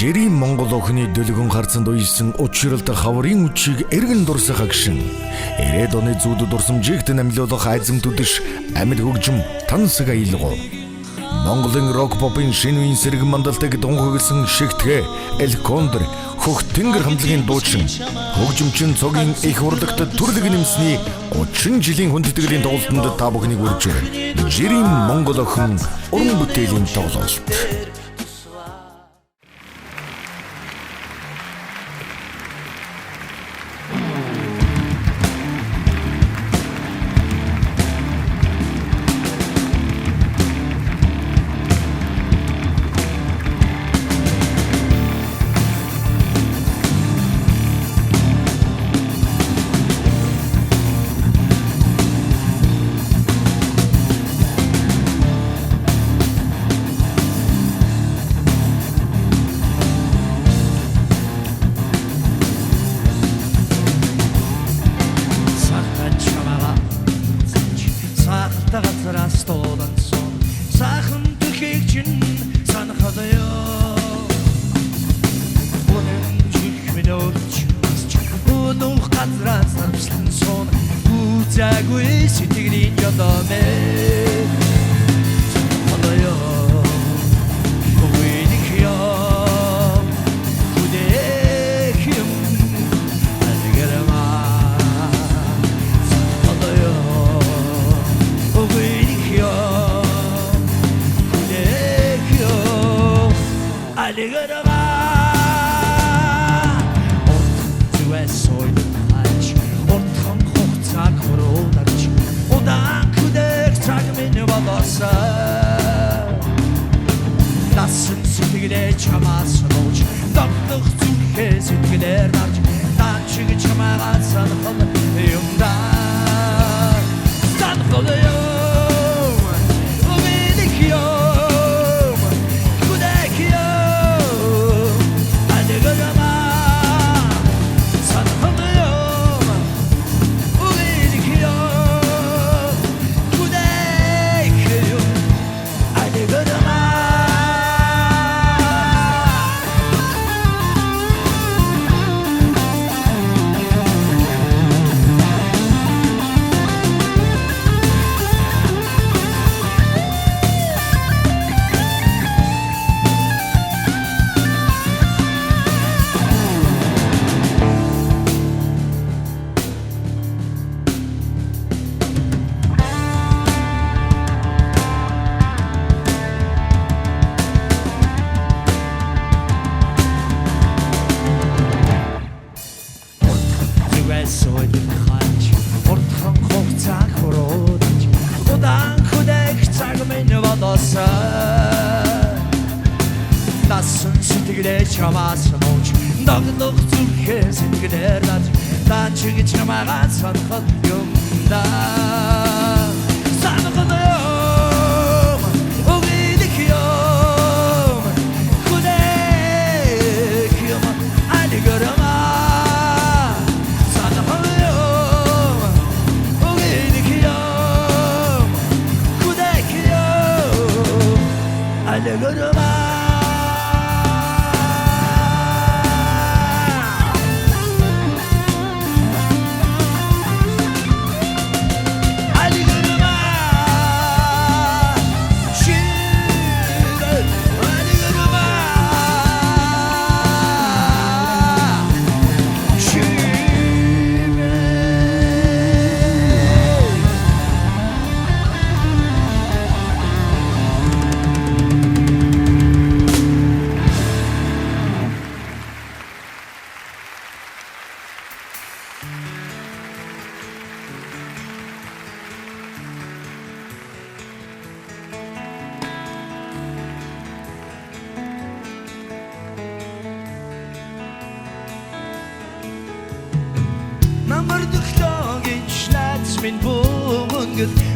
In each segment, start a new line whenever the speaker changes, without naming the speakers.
Жирийн Монгол охины дэлгэн харцанд уйсан учралт хаврын үчиг эргэн дурсах агшин. Ирээд оны зүүд дурсамжигт намлуулах айзамтудш амьд хөгжим тансаг аялгуу. Монголын рок попын шинэ үеийн сэргэн мандалтыг дунхагласан шигтгэ Элкондр хөх тэнгэр хамтлагийн дуучин хөгжимчин цогийн их урлагт төрлөг нэмсний 30 жилийн хүндэтгэлийн тоглолтод та бүхнийг үрж байна. Жирийн Монгол охин уран бүтээлийн тоглолт.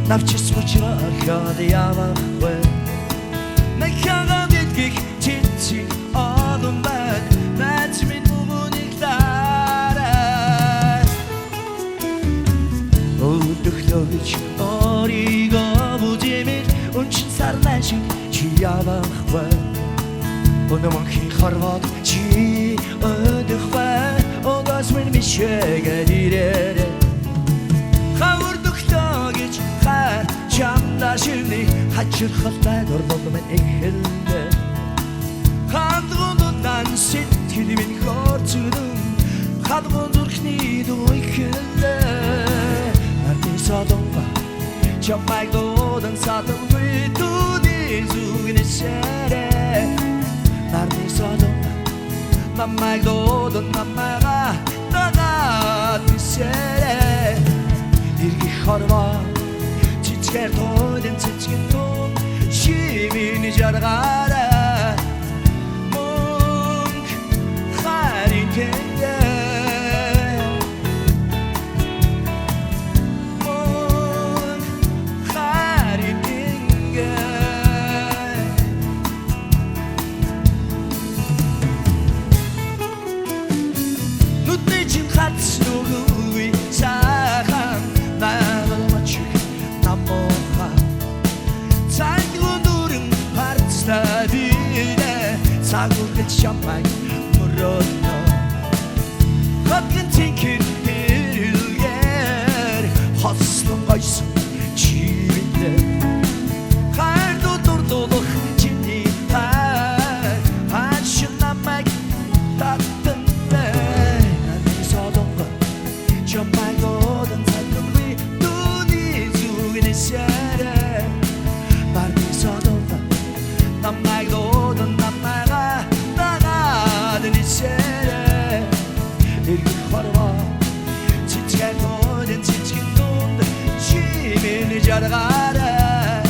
Навчис мучрахад явахгүй Нэхагаа мэдгих чичи одон бай Найз минь мууник дараа Өдөглөөч оригоо бүжимэл Үнчин сарнаа шиг чи явахгүй Өнөмөнхийн хорвоод чи өдөх бай огоос минь мишэгээд ирээрээ хавар дөхлөө гэж хай чамда шивний хачирхалтай дурдвал минь эхэллээ хандгуудан сэтгэл минь хөрцөн хадгуун зүрхний дуу ихэллээ нарны содонга чамайг дуудан садалгүй дууны зүгнэсэрээ нарны содонга намайг дуудан намайга дагаад нисэрээ иргэх хорвоо чичгээр тоодын цэцгэн тун шивэний жаргаараа мөнх харин кэнгээ Нүгүй сайхан наамачих намоха цайгун дүрэн харцтай бинэ цагургэж чамайг мөрөөднө хатгэн тинхэр хэрэлгээр хослон гойсон чивэндэ хайрду дурдуулах чиний хайр хашин намайг таттэн Чамайг дуудан садалгүй дууны зүгнэсэрээ нарны содонга намайг дуудан намайга дагаад нисэрээ иргэх хорвоо цэцгээр тоодын цэцгэн дунд чимэний жаргаараа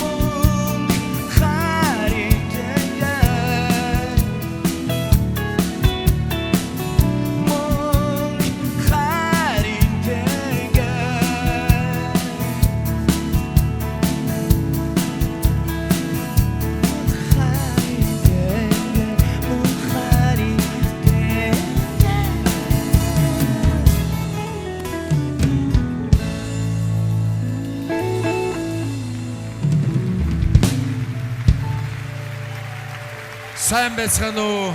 мөнх харин кэнгээ
Сайн байцгаана уу?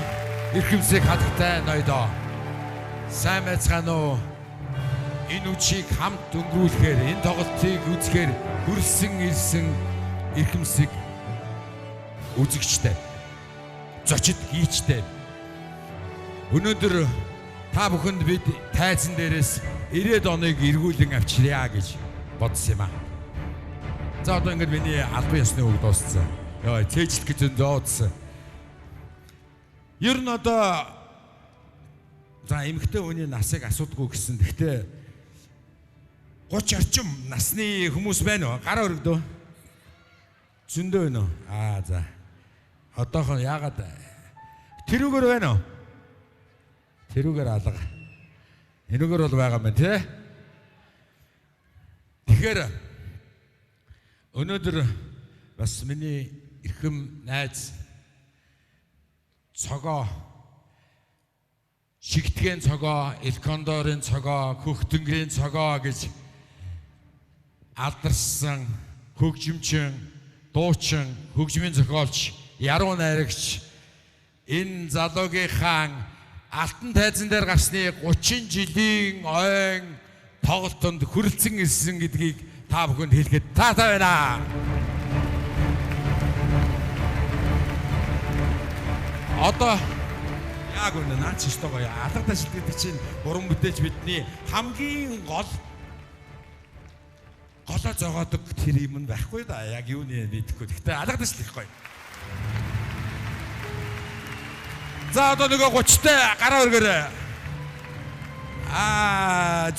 Эрхэмсэг хатгатай ноёдоо. Сайн байцгаана уу? Энэ үчиг хамт өнгөрүүлэхээр, энэ тоглолтыг үзэхээр хүрсэн ирсэн эрхэмсэг үзэгчтэй, зочид гийчтэй. Өнөөдөр та бүхэнд бид тайзан дээрээс 90 оныг эргүүлэн авчиръя гэж бодсон юм аа. За одоо ингэж миний албан ёсны үг дууссан. Яа, цээжлэх гэж зөөдсөн. Ер нь одоо за эмэгтэй хүний насыг асуудгүй гэсэн. Гэхдээ 30 орчим насны хүмүүс байна уу? Гараа өргөдөө. Зөндөө байна уу? За. Одоохон яагаад тэрүүгээр байна уу? Тэрүүгээр алга. Энүүгээр бол байгаа юм тий. Тэгэхээр өнөөдөр бас миний эрхэм найз цогоо шигтгэн цогоо, элкондорын цогоо, хөхтөнгөрийн цогоо гэж алдарсан хөгжимчин, дуучин, хөгжмийн зохиолч, яруу найрагч энэ залуугийнхаа алтан тайзан дээр гарсны 30 жилийн ойн тоглолтод хүрэлцэн ирсэн гэдгийг та бүхэнд хэлэхэд таатай байна. Одоо яг үнэ наач штогоо алга ташил гэдэг чинь уран бүтээч бидний хамгийн голоо зогоодог тэр юм байхгүй да. Яг юуны мэдэхгүй. Гэхдээ алга ташил их гоё. За одоо нөгөө 30-тай гараа өргөөрэй.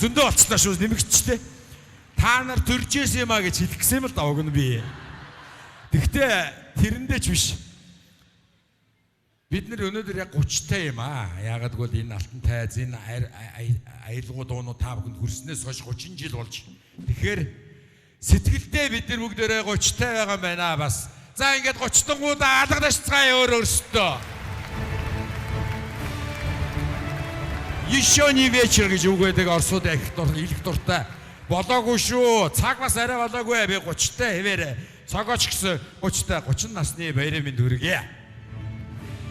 Зөндөө болчихлоо шүү нэмэгчтэй. Та нар төржээс юм а гэж хэлэх гэсэн юм л да уг нь би. Гэхдээ тэрэндээ ч биш. Бид нэр өнөөдөр яг 30-тай юм аа. Яагаад гэвэл энэ алтан тайз, энэ аялгуу дуунууд та бүхэнд хүрснээс хойш 30 жил болж. Тэгэхээр сэтгэлдээ бид нар бүгдээрээ 30-тай байгаа юм байна бас. За ингээд 30-тангуудаа алга ташцгаая өөрөөсөө. Еще не вечер гэж үг байдаг орсууд их дуртай. Болоогүй шүү. Цаг бас арай болоогүй. Би 30-тай хэвээрээ. Цогооч гэсэн 30-тай 30 насны баярын мэнд хүргэе.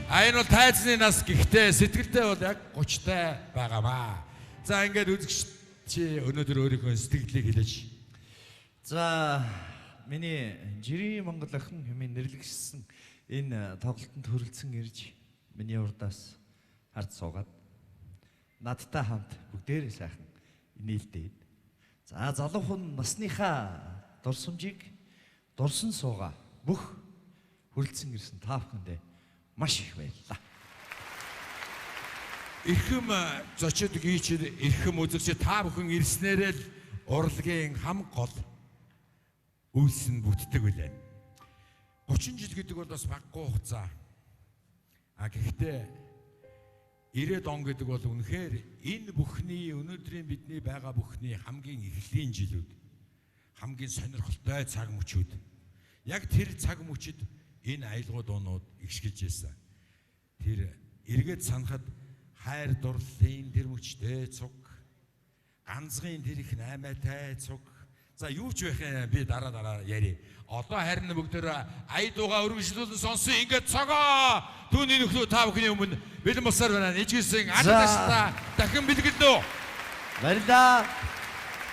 Энэ бол тайзны нас гэхдээ сэтгэлдээ бол яг 30-тай байгаамаа. За ингээд үзэгч чи өнөөдөр өөрийнхөө сэтгэлийг хэлээч.
За миний жирийн Монгол охин хэмээн нэрлэгдсэн энэ тоглолтод хүрэлцэн ирж миний урдаас хард суугаад надтай хамт бүгдээрээ сайхан нийлдээд за залуухан насныхаа дурсамжийг дурсан суугаа бүх хүрэлцэн ирсэн та бүхэндээ маш их баярлалаа.
Эрхэм зочид гүйчид эрхэм үзэгч та бүхэн ирснээрээ л урлагийн хам гол үйлс нь бүтдэг үлээ. 30 жил гэдэг бол бас баггүй хугацаа. Гэхдээ 90 он гэдэг бол үнэхээр энэ бүхний өнөөдрийн бидний байгаа бүхний хамгийн эхлэлийн жилүүд. Хамгийн сонирхолтой цаг мөчүүд. Яг тэр цаг мөчид энэ аялгау дуунууд игшгэж байсан. Тэр эргээд санахад хайр дурлалын тэр мөчтэй цуг, ганцгийн тэр их наймаатай цуг. За юу ч байх юм би дараа яри. Одоо харин бүгдээр ая дууга өргөжлүүлэн сонсон ингээд цогоо түүний нөхлөө та бүхний өмнө бэлэн болсоор байна. Ижгсэн адтаста дахин бэлгэлнэ.
Баярлалаа.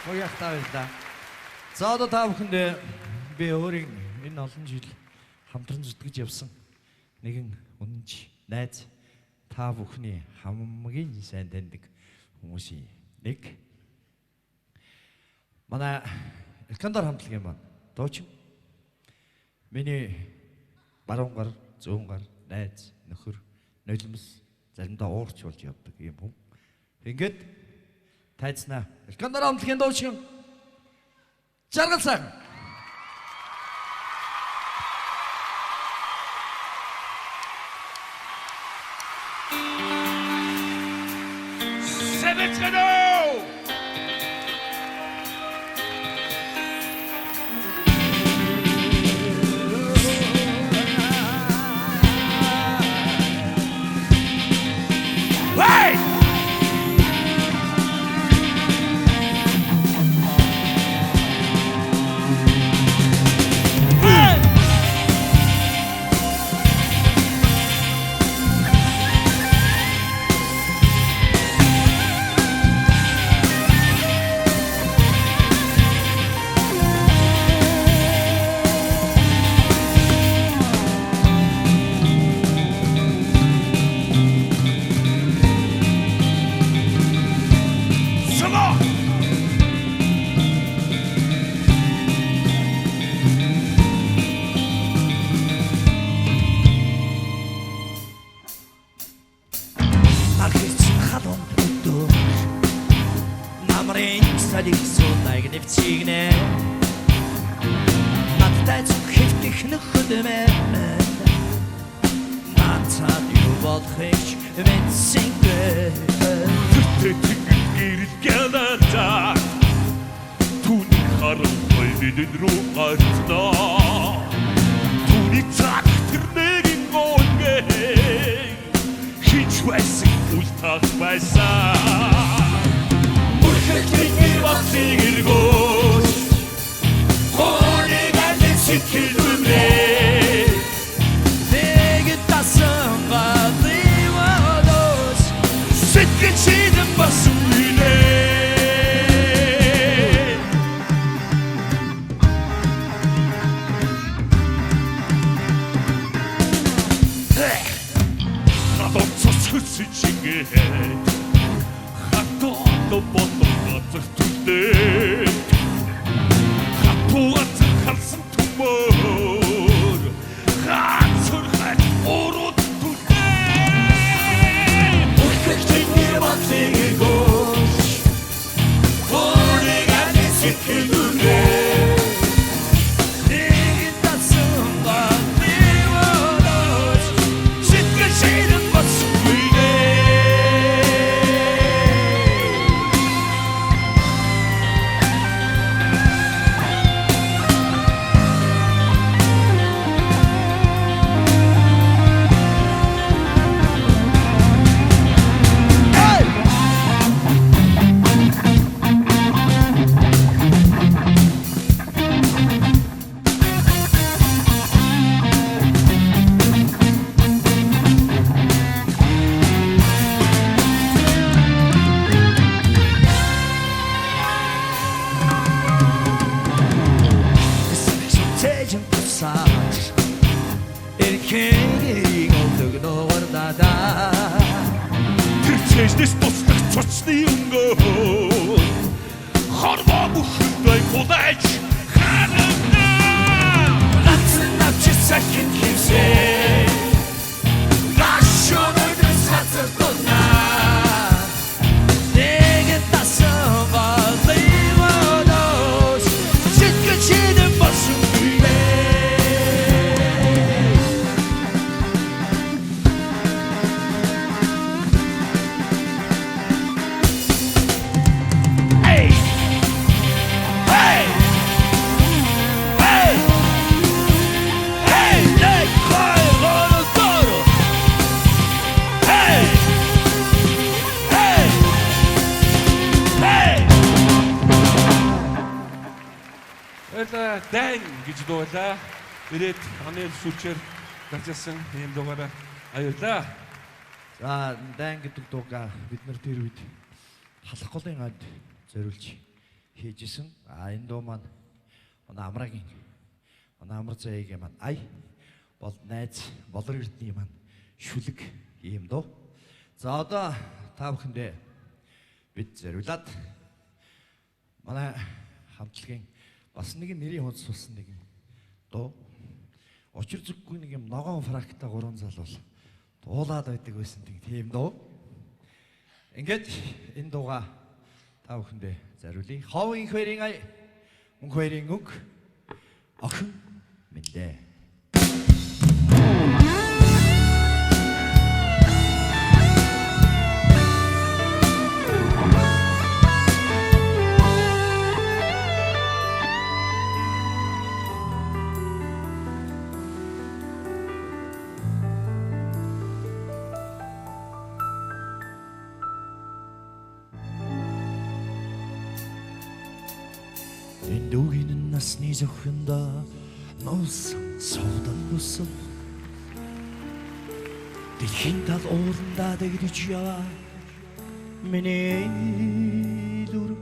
Гоёх та баярлалаа. За одоо та бүхэнд би өөрийн энэ олон жил хамтран зүтгэж явсан нэгэн үнэнч найз та бүхний хамгийн сайн таньдаг хүмүүсийн нэг манай Элкандр хамтлагийн маань дуучин миний баруун гар зүүн гар найз нөхөр нулимс заримдаа уурч болж явдаг юм хүн. Ингээд тайзнаа Элкандр хамтлагийн дуучин жаргал сайхан.
Ээжнээс туслах цуцны өнгөө хорвоо бүхэндээ хулайч ханана Лацсан навчсан хин хивсээ Гашонор дэс хацар тона Нэгэ тасава ливодос Читкачидэн болсон бивэ Дан гэж дуулаа. Ирээд оны сүлчээр гарч ирсэн ийм дугаараа аярлаа.
За дан гэдэг дуугаа бид нар тэр үед халах голын ад зориулж хийжсэн. Энэ дуу маань Амрагийн Амар заяагийн маань ай бол найз Болор Эрдний маань шүлэг ийм дуу. За одоо та бүхэндээ бид зориулаад манай хамтлагийн бас нэг нэрийн хүнс сулсан нэг дуу. Учир зүггүй нэг юм ногоон фракта гурван залуул дуулаад байдаг байсан тийм дуу. Ингээд энэ дууга та бүхэндээ зориулъя. Ховын хоёрын ай мөн хоёрын үг охин мэндэ. Дүүгийн насны зөвхөндө нуусан суудан нүсэл дэлхийн тал ууландаа дэгдэж яваа миний дүр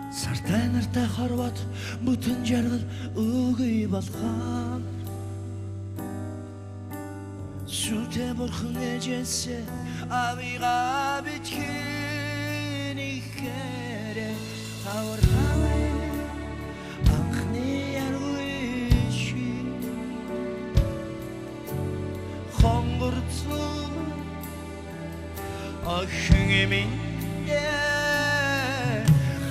сартай нартай хорвот бүтэн жаргал өгөй болгоо сүтэ бурхан ээжээсээ авигаа бичхэн ихээр хавар охин минь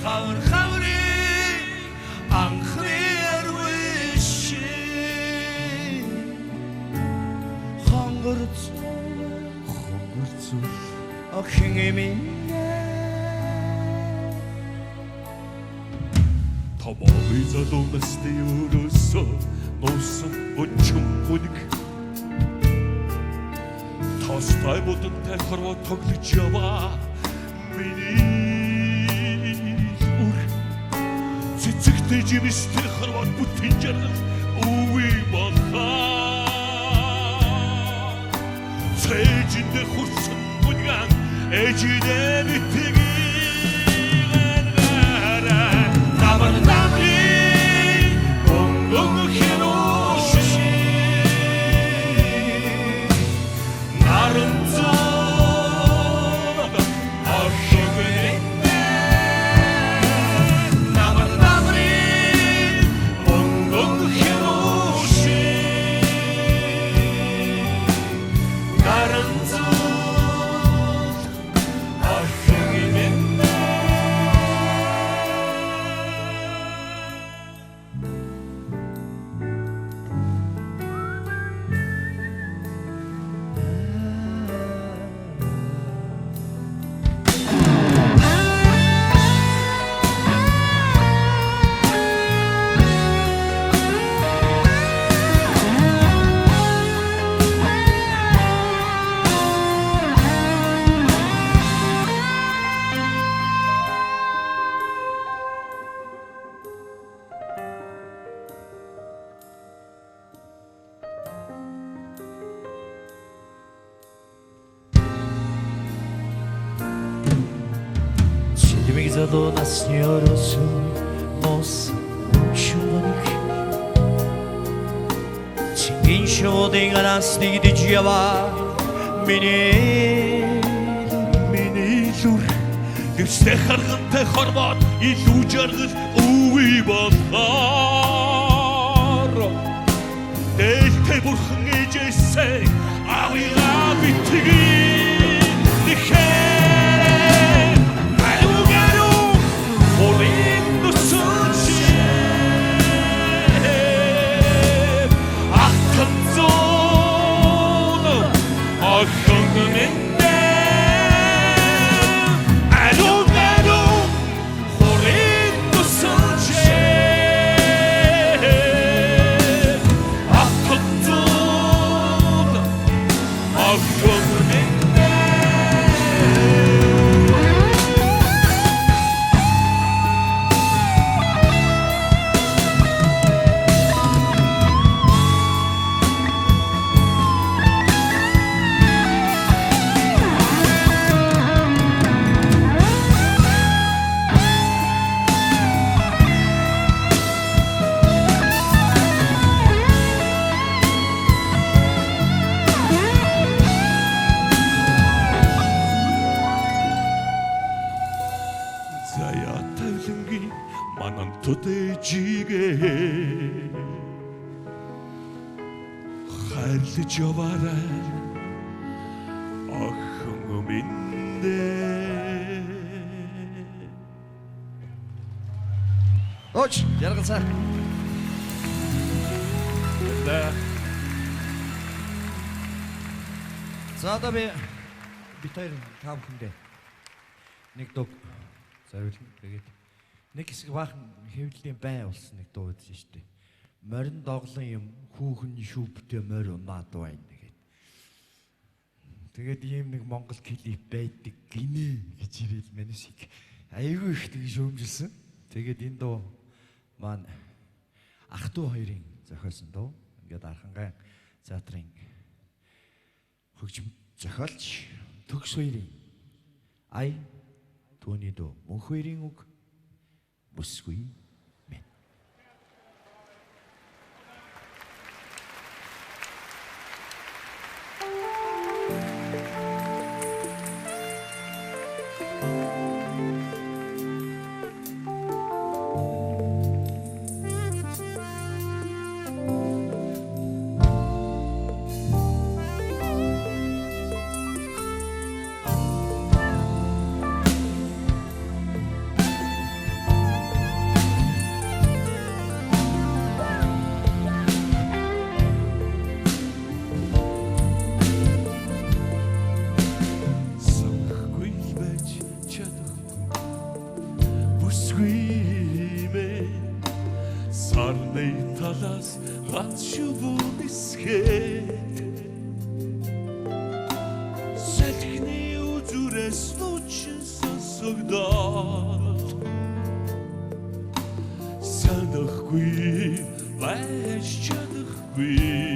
хавар хаври анхрэр виши хонгорц охин минь
Тамаги залуу насны өрөөсөө нуусан өчм хүнэг Тастай модонтой хорвоо тоглож яваа миний үр цэцэгтэй жимстэй хорвоо бүтэн жаргал үгүй болхоо цэжиндээ хурсан мунгаан ээжидээ битгийгээр намар намри бонгог хиноши
залуу насны өрөөсөө нуусан шуурх Чингин шуудын араас нэгдэж яваа миний
Хүчтэй харгантай хормоод илүү жаргал үгүй болохоор Дээлтэй бурхан ээжээсээ авигаа битгий нэхээ аюугаруу хорин нусочи ахтан зон ахтан нэ аюугаруу хорин нусочи ахтан зон ахтан Заяа тавлангийн манан төдөжигээ хайрлаж яваарай охин минь
Ооч яргалцаа. За одоо би битээр таам хүндээ нэг дуу зориулна. Тэгээд нэг хэсэг баахан хэвлэлийн бай болсон нэг дуу үзсэн шүү дээ. Морин доглон юм хүүхэн шүүбтэй морь унаад байна тэгээд. Тэгээд ийм нэг монгол клип байдаг гинэ гэж ирээл манайсыг айгүй их тэгж шөөмжилсэн. Тэгээд энэ дуу маань ах トゥ хоёрын зохиолсон дуу. Ингээд Архангай театрын хөгжим зохиолч Төгс хоёрын ай түүний дуу мөнх хоёрын үг бүсгүй мэн. Сарны талаас гац шүбүнисхээ Сэлхний үзүрээс нуучин сонсогдоод Санахгүй байж чадахгүй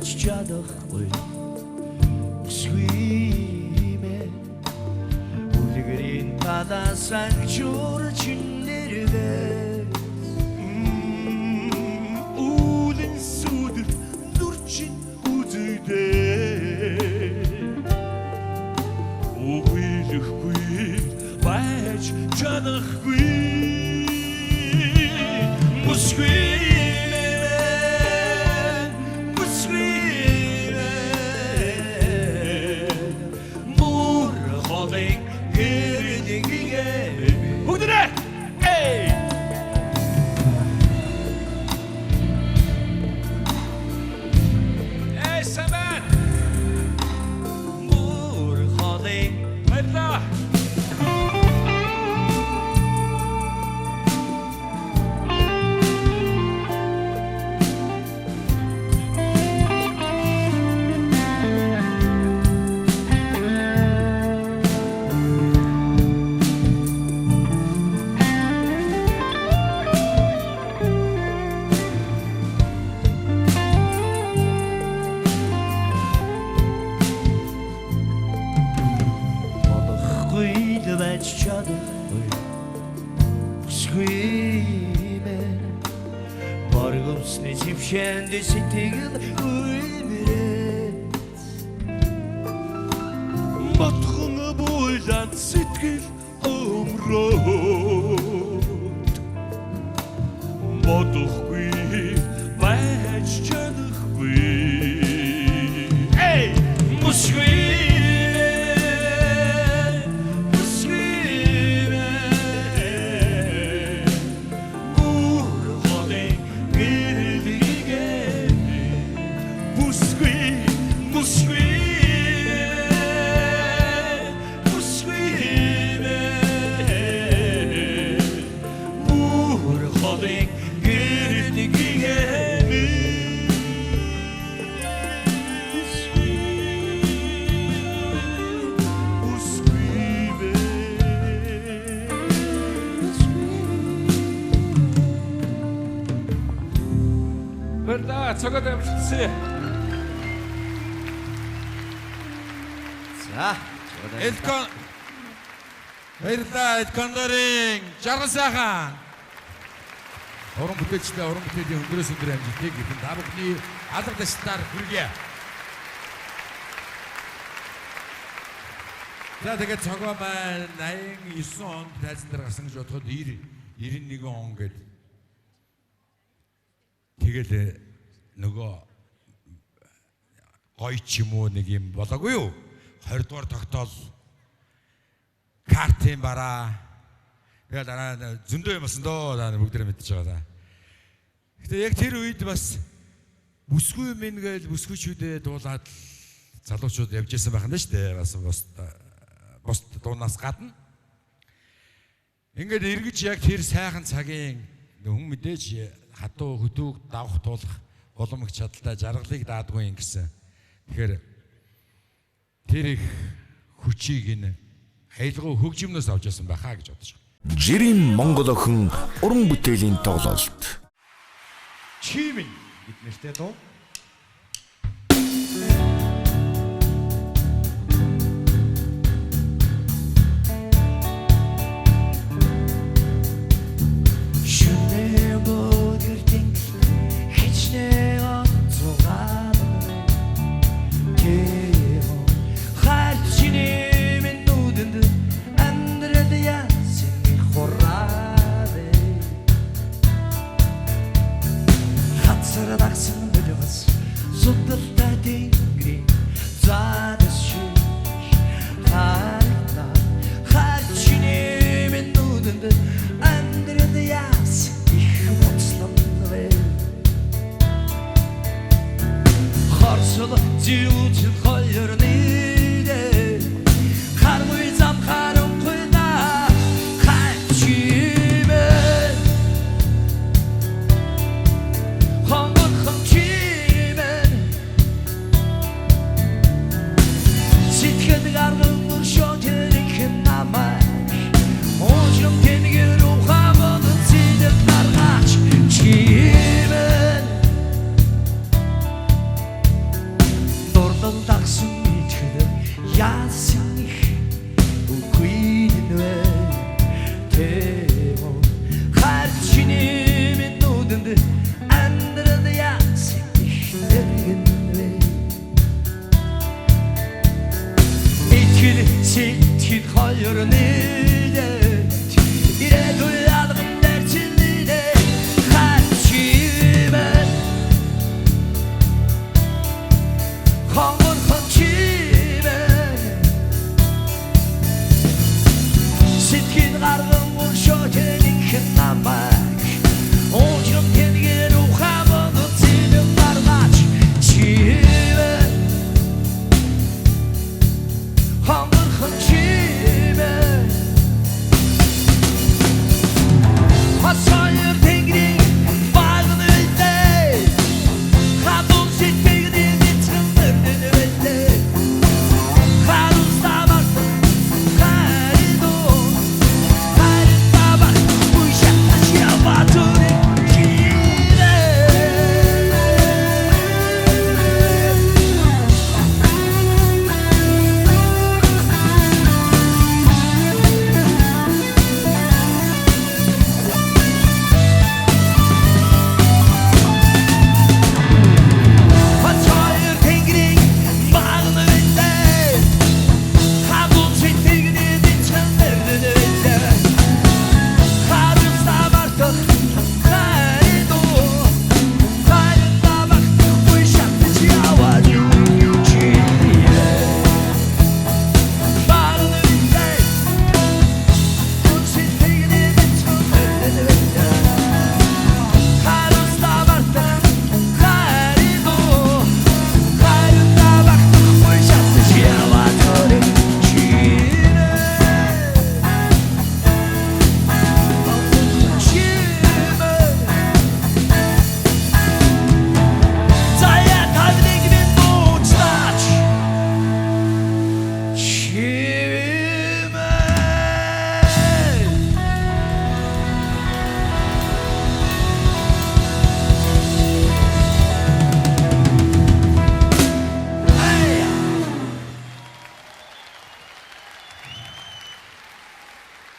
байж чадахгүй Сүимэ Үлгэрийн талаас анчуурч нэрвэ Үүлэн сүдэр дүрчин үзэдэ Уйлэхгүй байж чадахгүй Бүсгүй
байж чадахгүй Сквимен Боргомсны зимшэнд сэтгэл үемэрээ
Батхан буйлан сэтгэл өмрөөд Бодохгүй байж чадахгүй Эй!
Баярлалаа. Цогод амжилтсан.
За.
Элкон. Баярлалаа. Элкондорын жаргал сайхан. Уран бүтээлчдээ уран бүтээлийн өндрөөс өндөр амжилтыг ихэн та бүхний алга ташлаар хүргье. За тэгээд цогоо маань 89 онд тайлсан дээр гарсан гэж бодоход 91 он гээд тэгэл нөгөө гоё ч юм уу нэг юм болоогүй юу 20 дугаар тогтоол картын бараа тэгээд дараа зөндөө юм болсон доо бүгдээ мэдчихэж байгаа. Гэтэ яг тэр үед бас бүсгүй мэн гээл бүсгүйчүүдээ дуулаад залуучууд явж исэн байх нь шүү дээ. Бас дуунаас гадна ингээд эргэж яг тэр сайхан цагийн хүн мэдээж хатуу хөдөөг давах тулах боломж чадaltaй жаргалыг даадгүй юм гэсэн. Тэгэхээр тэр их хүчийг энэ айлгуу хөгжмнөөс авч ясан байхаа гэж бодож байна.
Жирийн Монгол охин уран бүтээлийн тоглолт.
Чимэн гэд нэртэй дуу.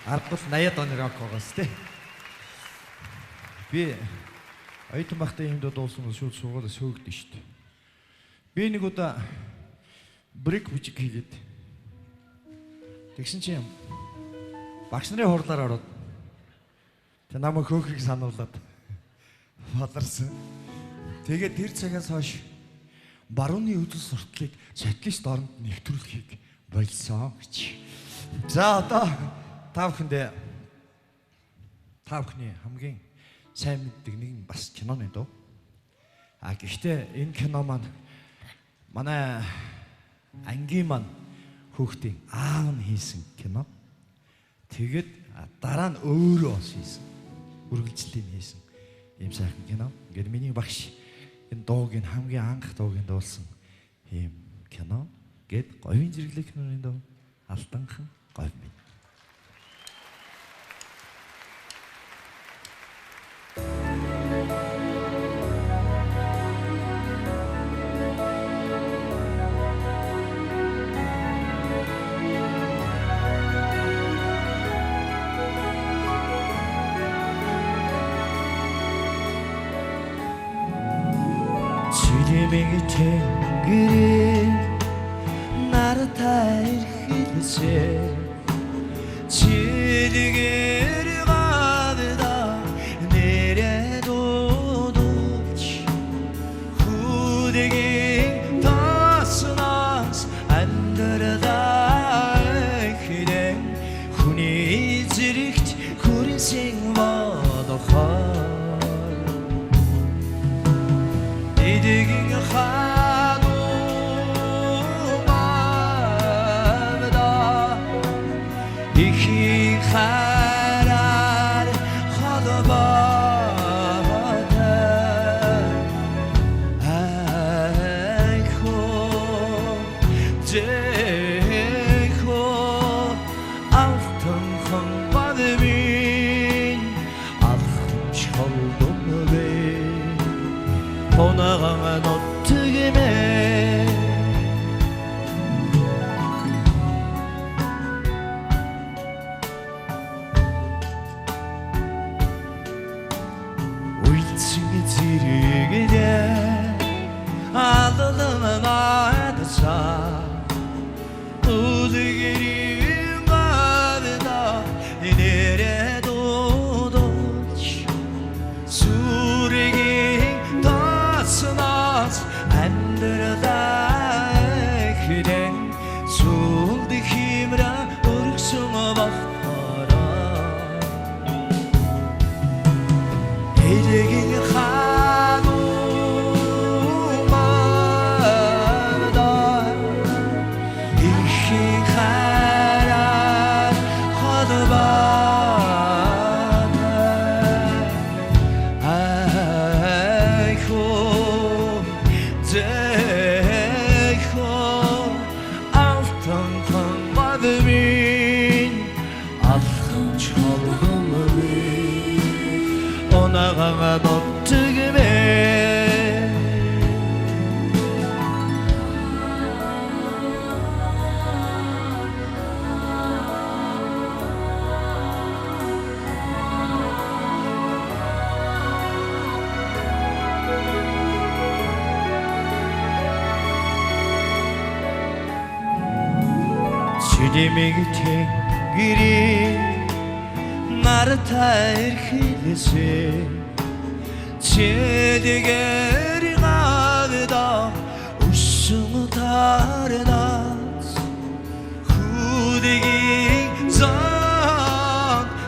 Аргагүй 80-аад оны рок байгаас тий. Би оюутан байхдаа юм дуусан шууд суугаад сөөгдөн шүү дээ. Би нэг удаа брейк мужик хийгээд тэгсэн чинь багш нарын хурлаар ороод тэг намайг хөөхрийг сануулад баларсан. Тэгээд тэр цагаас хойш барууны үзэл сурталыг социалист оронд нэвтрүүлэхийг болсон гэж. За одоо та бүхэндээ та бүхний хамгийн сайн мэддэг нэг нь бас киноны дуу. Гэхдээ энэ кино маань манай ангийн маань хүүхдийн аав нь хийсэн кино. Тэгээд дараа нь өөрөө бас хийсэн. Үргэлжлэлийг хийсэн ийм сайхан кино. Ингээд миний багш энэ дууг нь хамгийн анх дууг нь дуулсан ийм кино. Гэт говийн зэрэглэх киноны дуу Алтанхан говь минь.
지림이 탱그리 나를 타일히세 지리기를 가다 내려도 돌지 후대기 다스나스 안 들어다 그대 훈이 지리기 구린 생마다 이득인 하도 마음다 이히 하라 하다바다 아이고 제고 altın 받으민 아픔 철동을 오나가만 어떻게 매 울증이 지르게 돼 아들은 나에서 우리끼리 말이다 내려도 돌지 수리기 안 들어다 그대 술도 힘이라 우르승어 먹어라 이르긴 하도 마다 이히 가라 허드바 오나가가 어떻게 매 지림이 탱길이 나를 타일히세 제대게리 가다 웃음을 다르다 후대기 전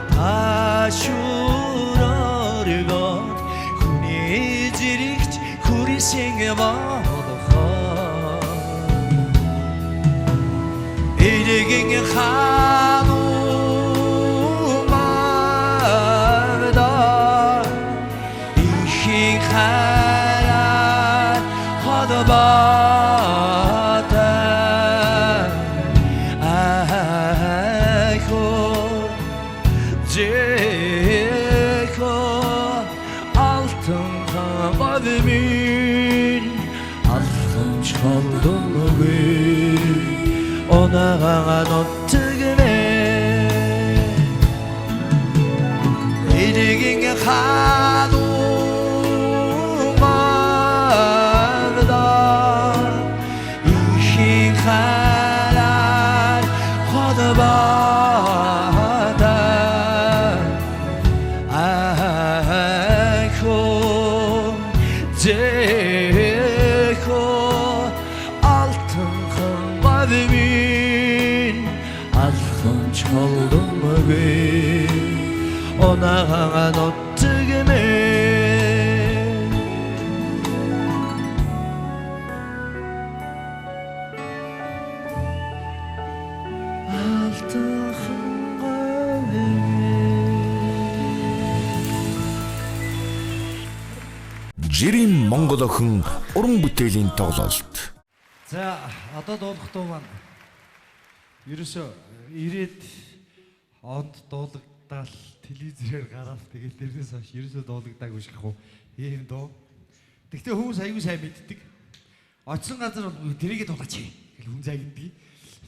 다슈러르건 군이 지릭 구리 생겨봐도 이르긴 하노 하얀 화더바다 아이고 제고 altın 받으민 altın çaldım 오나가가 어떻게 해 한우마다 이히 가란 허드바다 아이고 제고 altın kalbimin altın çaldım bugün ona anlattığımı altın
Жирийн Монгол охин уран бүтээлийн тоглолт.
За одоо дуулах дуу маань ерөөсөө ирээд онд дуулагдал телевизээр гараад тэгээд дэрнээс хойш ерөөсөө дуулагдаагүй шиг хөө ийм дуу. Тэгтээ хүмүүс аягүй сайн мэддэг. Очсон газар тэрийгэ дуулаач гэл хүн загнадаг.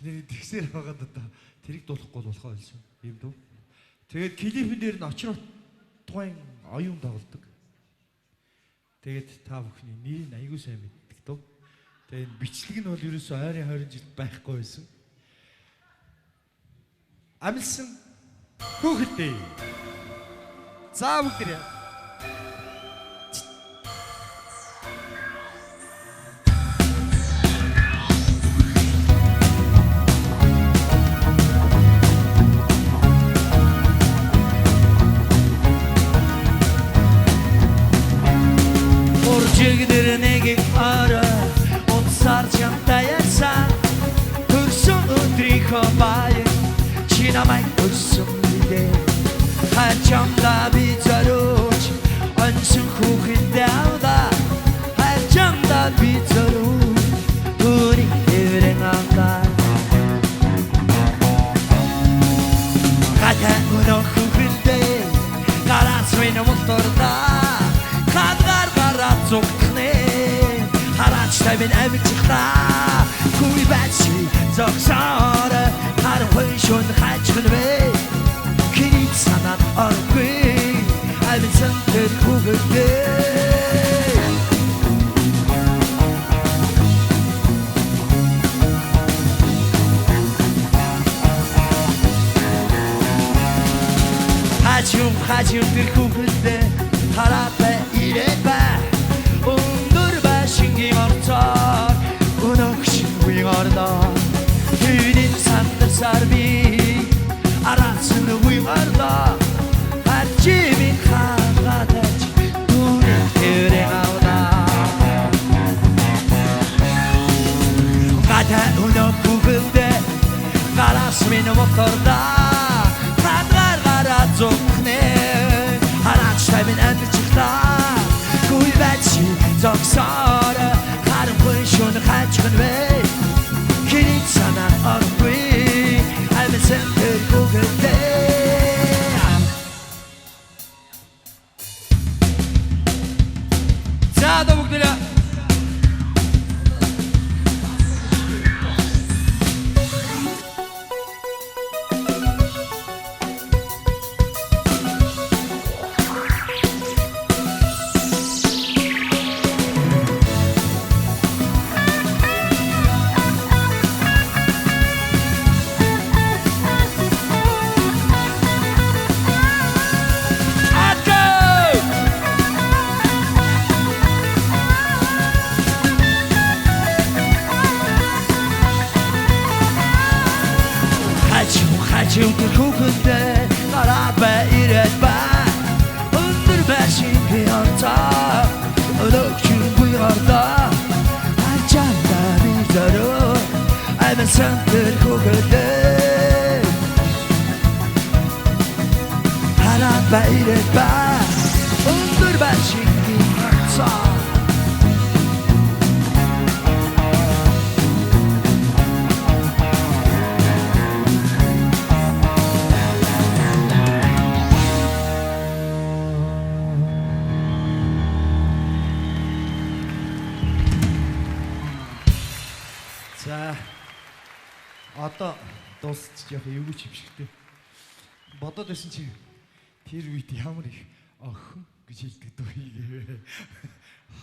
Нэр тэгсээр байгаад одоо тэрийг дуулахгүй болохоо хэлсэн. Ийм дуу. Тэгээд клипэн дээр нь очроо тухайн оюун тоглодог. Тэгээд та бүхний нэрийг аягүй сайн мэддэг дөө. Тэгээд бичлэг нь бол ерөөсөө ойрын 20 жил байхгүй байсан. Амилсан хүүхэдтэй. За бүгдээ.
Orjigdir negi ara Otsar çanta yersen Kursun udriko bayi Çinamay kursun bide Her camda bir taruç Ansın kukinde avda Her camda bir taruç Huri evren avda Kata uno kukinde Garas beni muhtorda Kadar garat zokne Haraçta ben emçikta Kuy belsi zoksara Har hoşun haçkın ve Kilit sanat argı Emin sentır kugıldı Hacımdır kugıldı Harap'e iletme Undur başıngi ortak Unokşin uygarda Hünin sandır sarbi Arasını uygarda Hacımın kağıdaç Dunin evren avda Gata unok kugıldı Karasmin motorda Kadar garat zokne Haraçta ben emçikta Guybetçi zoksara Karım kuşun kaçkın ve Kilit sana argı Emin sendir kugıldı Sağda bugdüle Hacımdır kukunda Karat ve iretme Undur beşin piyanta Ölökçün bu yarda Her canda bir zarı Emin sendir kukunda Karat ve iretme Undur beşin piyanta
За одоо дуусчих яг эвгүй ч юм шигтэй. Бодоод байсан чи тэр үед ямар их охин гэж хэлдэг дүү.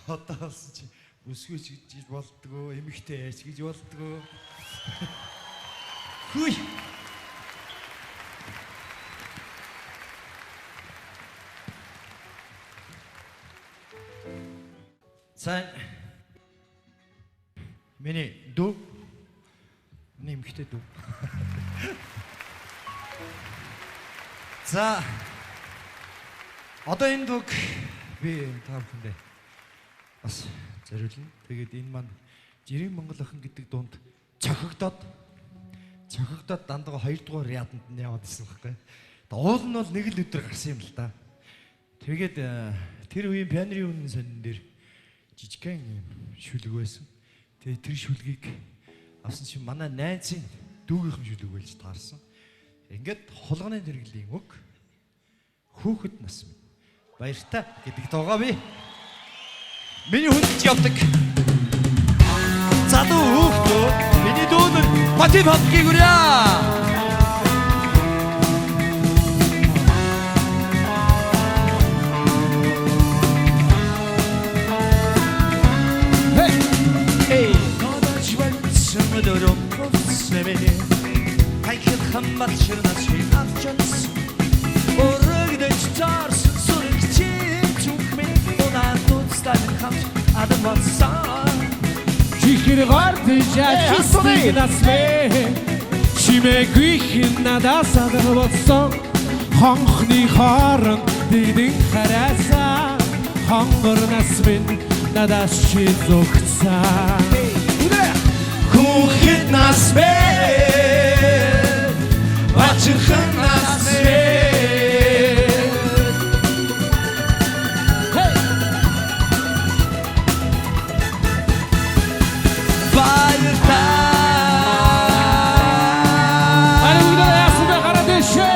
Одоо болсон чи өсгөөч гэж болдгоо, эмэгтэй ээж гэж болдгоо. Хүй. Сайн миний дүү нэмэгтэй дүү. За одоо энэ дүүг би та бүхэндээ бас зориулна. Тэгээд энэ маань Жирийн Монгол охин гэдэг дунд цохигдоод дандаа 2 дугаар яаданд нь яваад ирсэн байхгүй. Уул нь бол нэг л өдөр гарсан юм л да. Тэгээд тэр үеийн пианерын үнэн сонин дээр жижигхэн юм шүлэг байсан. Тэгээд тэр шүлгийг авсан чинь манай найзын дүүгийнхэн шүлэг байлж таарсан. Ингээд хулганы тэрэглийн үг хүүхэд нас минь баяртай гэдэг дуугаа би миний хүндж явдаг. Залуу хүүхдөө миний дүүнэр пати патки гүрья. Хамбалчирнаас авчанс өргөдөж таарсан сүрэгчийн зүгмэн унаатуцтай хамт адам болсон чихэр гартж ачсан насмэ чимээгүй надаас болсон хонхны хооронд дидэн хараасан хонгор насмэн надаас чи зүгцсан хүүхэд насмэ Бачирхан насмэ Баяртай Алууда ясмэ гарадэшэ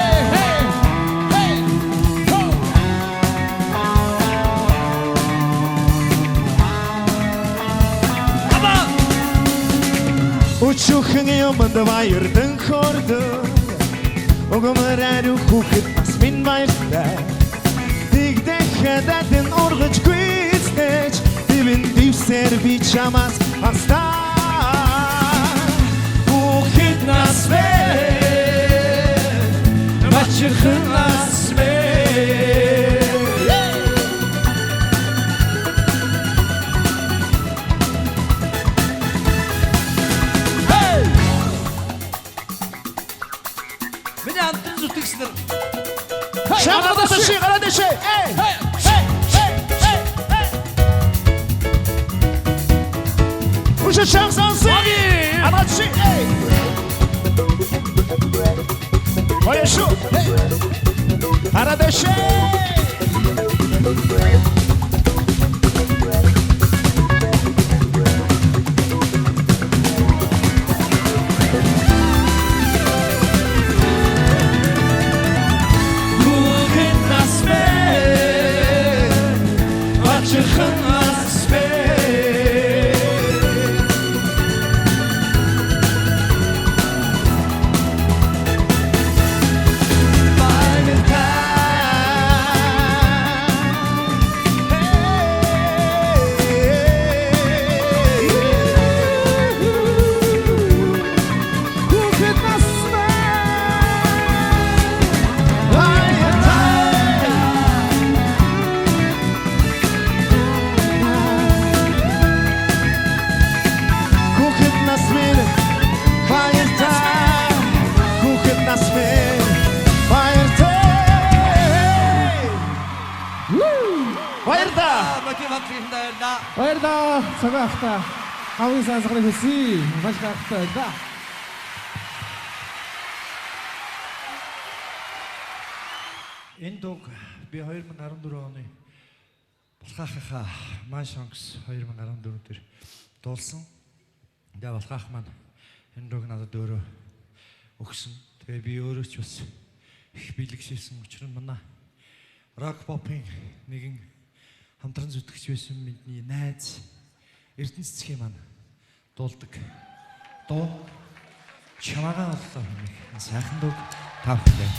Өчүүхэн юмд баярдан хордог Огомрару хүүхэд бас минь баяртай Тэгдэхэд энэ ургаж гүйцэж Дивэн дивсэр би чамаас хастаа Хүүхэд нас мэ Бачирхан нас мэ Шамадашы, гарадэшэ. Уже шансы. Анашы. Поешу. Гарадэшэ.
Баярлалаа. Цагаахта. Хавын сансгарын хүсье. Маш гайхалтай да.
Энэ дууг би 2014 оны Балхаахынхаа My Songs 2014 дээр дуулсан. Тэгээ Балхаах маань энэ дууг надад өөрөө өгсөн. Тэгээ би өөрөө ч бас их бэлгшээсэн учраас манай рок попын нэгэн хамтран зүтгэж байсан миний найз Эрдэнэ цэцгийн маань дуулдаг дуу чамаагаа боллоо хэмээх сайхан дуу та бүхэнд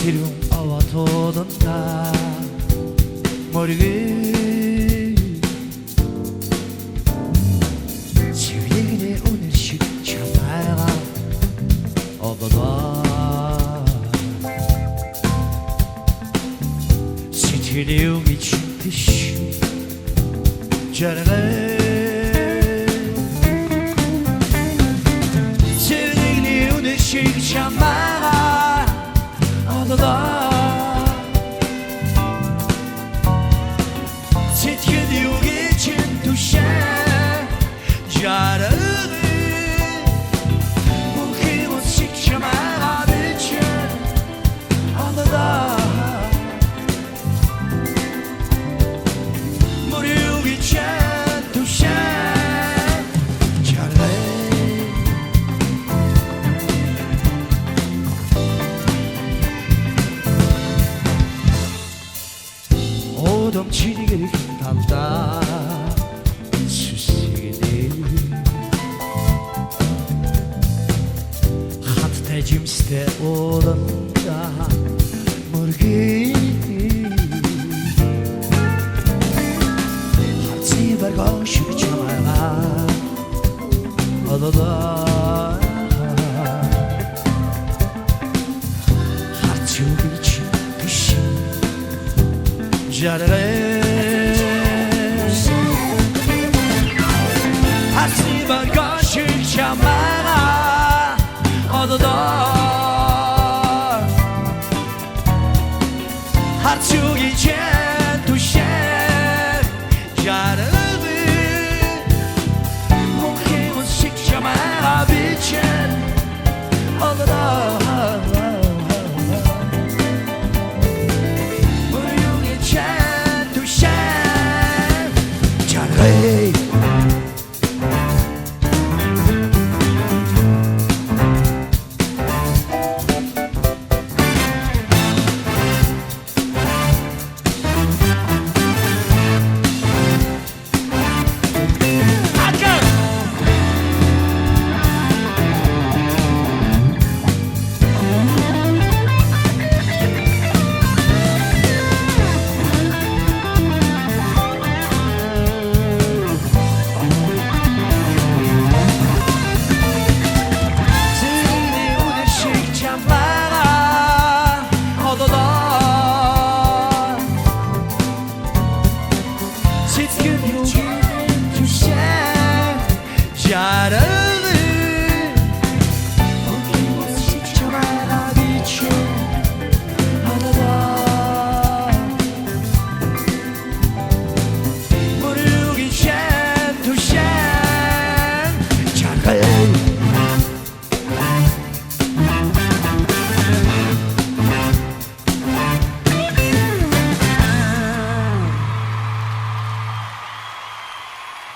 тэрүүн аваатуудаа моргийг чивлэгний үнэр шиг чамайга ододоо сэтгэлийн үгич тийш жаргал чивлэгний үнэр шиг чамайга ододоо сэтгэлийн үгич түшээ жаргал мөнхийн шиг чамайга бичээ ододоо domçilik talda süsgili hat tecimste olanda murgi harzi bergoş çamala adada harzi ubiç kışı harzi bergoş çamala adada harzi ubiç kışı jarılı mümkün şık çamala biçen adada Hey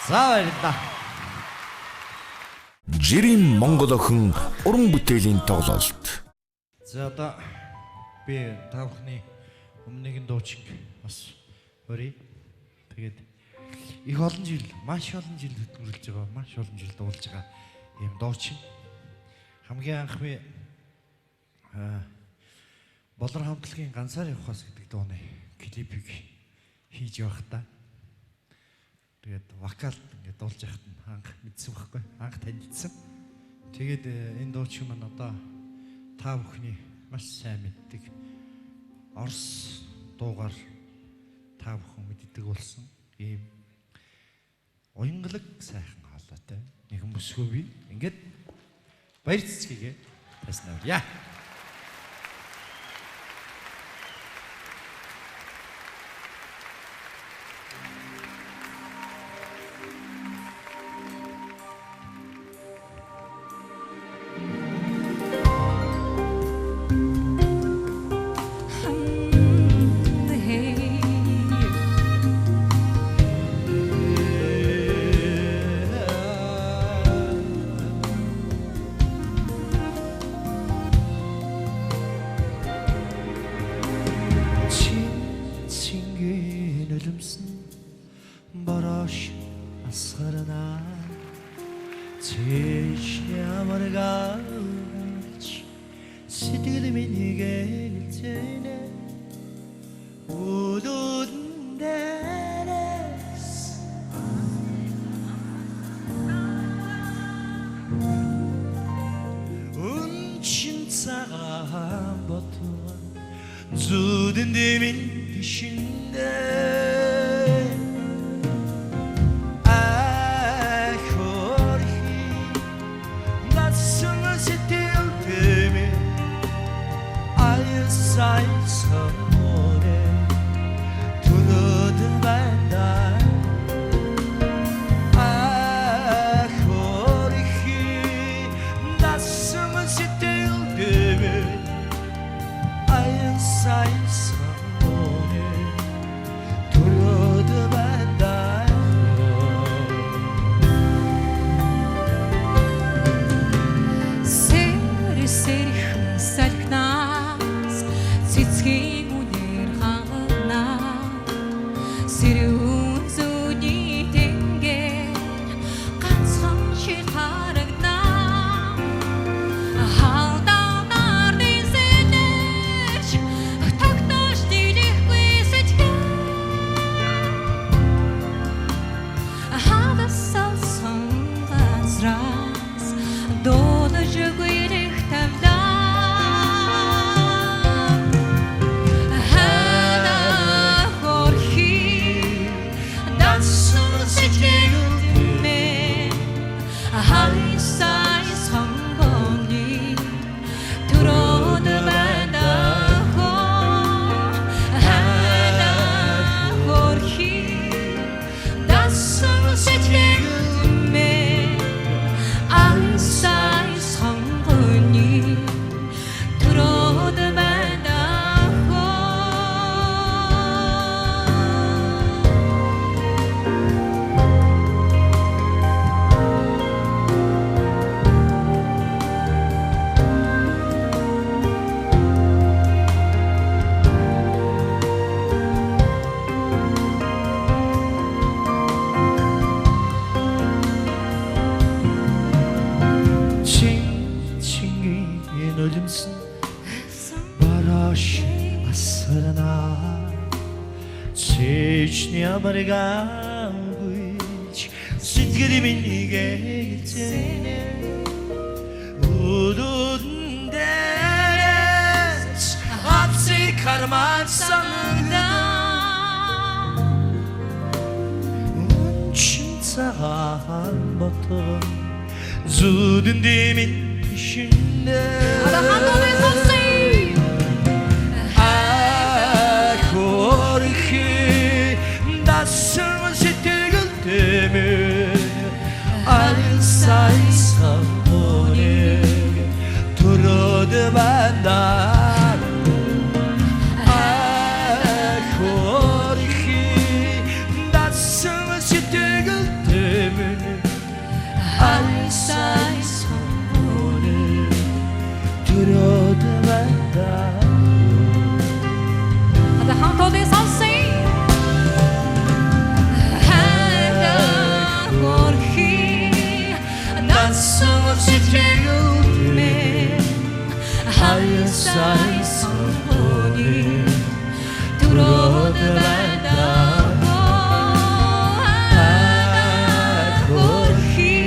Заавалда.
Жирийн Монгол охин уран бүтээлийн тоглолт.
За одоо би та бүхний өмнө нэгэн дуучин бас өрий. Тэгээд их олон жил, маш олон жил хөдөлмөрлөж байгаа, маш олон жил дуулж байгаа юм дуучин. Хамгийн анх би Болор хамтлагийн ганцаар явах бас гэдэг дууны клипийг хийж явахдаа тэгээд вокалд ингээд дуулж яхад анх мэдсэн байхгүй, анх танилцсан. Тэгээд энэ дуучин маань одоо та бүхний маш сайн мэддэг орос дуугаар та бүхэн мэддэг болсон ийм уянгалаг сайхан хоолойтой нэгэн бүсгүй ингээд баяр цэцгийгээ таснаа. Яа.
сэтгэл минь гэлцэнэ үүдүүд дээрээс үнчин цагаан ботвол зүудэн дэмин бишиндэ Saysan ore turudun benden Ahorki nasıl sitildi Ayın saysan ore turudun benden
Seri seri salkna Цэцгийн үнээр ханаа сэрүүн зүүний тэнгэр ганцхан шил харагнаа халдаанаар дэсэлж тогтоож дийлэхгүй сэтгэл хадасалсан газраас дуудаж гүйлэх тавлаа
Ölümsün barış asırına Çeşni amargan güç Sütkülümün geltene Udun deriz Hapsi karman sanında Unçin sağan batın Zudun demin Ahorki nasıl sitildi Ayın saysan onu Turudu benden Ahorki nasıl sitildi Ayın saysan Turudu benden
Hadi hamd olun salsın Ahorki
nasıl sitildi Ayın saysan onu
Turudu benden
Ahorki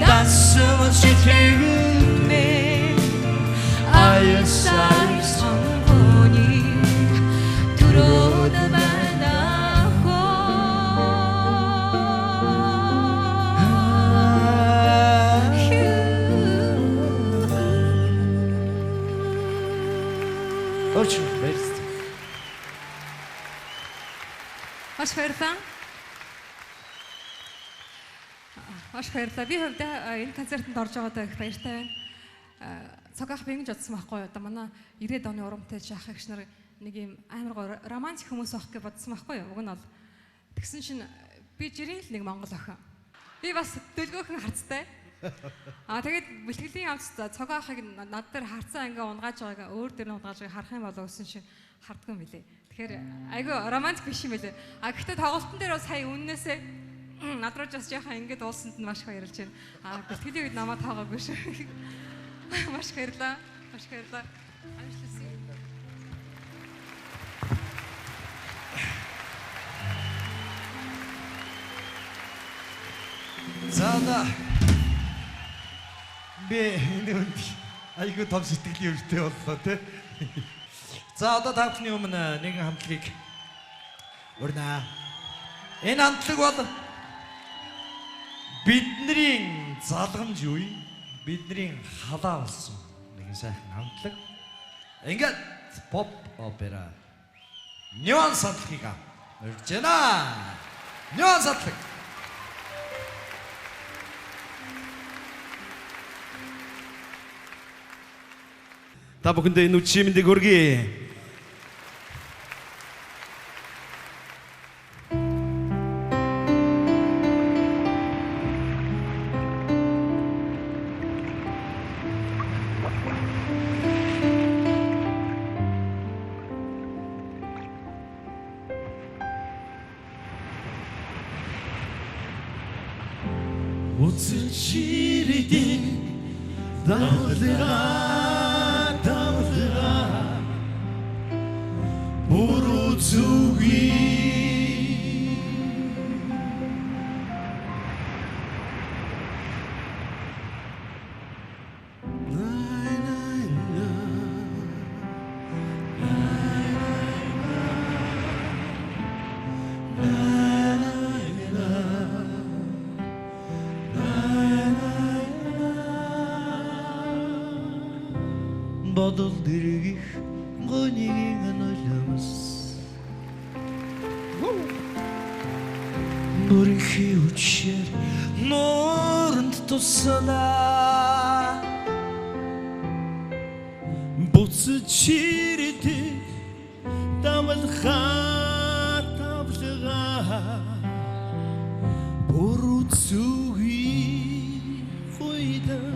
nasıl sitildi Ayın saysan
Sangoni Turudu benden
Очень merci.
Маш баярлалаа. Маш баярлалаа. Би хувьдаа энэ концертанд орж байгаадаа их баяртай байна. Цаг ах би ингэж бодсон байхгүй юу? Одоо манай 90-ад оны урамтай жаах их нар нэг юм амар гоо романтик хүмүүс авах гэж бодсон байхгүй юу? Уг нь бол тэгсэн чинь би жирийн л нэг монгол охин. Би бас дөлгөөхөн харцтай. Тэгээд бэлтгэлийн явц цаг ахыг над дээр харцаа ингээ унгааж байгааг өөр дээр нь унгааж байгааг харах юм болоо гэсэн чинь хардгүй юм билээ. Тэгэхээр айгүй романтик биш юм билээ. Гэхдээ тоглолтын дээр бас сая үннээсээ надрууж бас яхаа ингэ дуулсанд нь маш их баярлж байна. Бэлтгэлийн үед намайг таагаад биш. Маш баярлаа. Маш их баярлалаа. Амжилттай.
За одоо би энэ үнд айгүй том сэтгэлийн өвчтэй боллоо тий. За одоо та бүхний өмнө нэгэн хамтлагийг урьнаа. Энэ хамтлаг бол бидний залгамж үе, бидний халаа болсон нэгэн сайхан хамтлаг. Ингээд pop opera Нюанс хамтлагийг урьж байна. Нюанс хамтлаг.
Та бүхэндээ энэ үдшийн мэндийг хүргэе.
Үзчихэрдэг давлгаа буруу зүгий бодол дэргих гонигийн нойломс бүрхи үчээр нууранд тусалаа буцаж ирдэг давлгаа буруу зүгий хойдан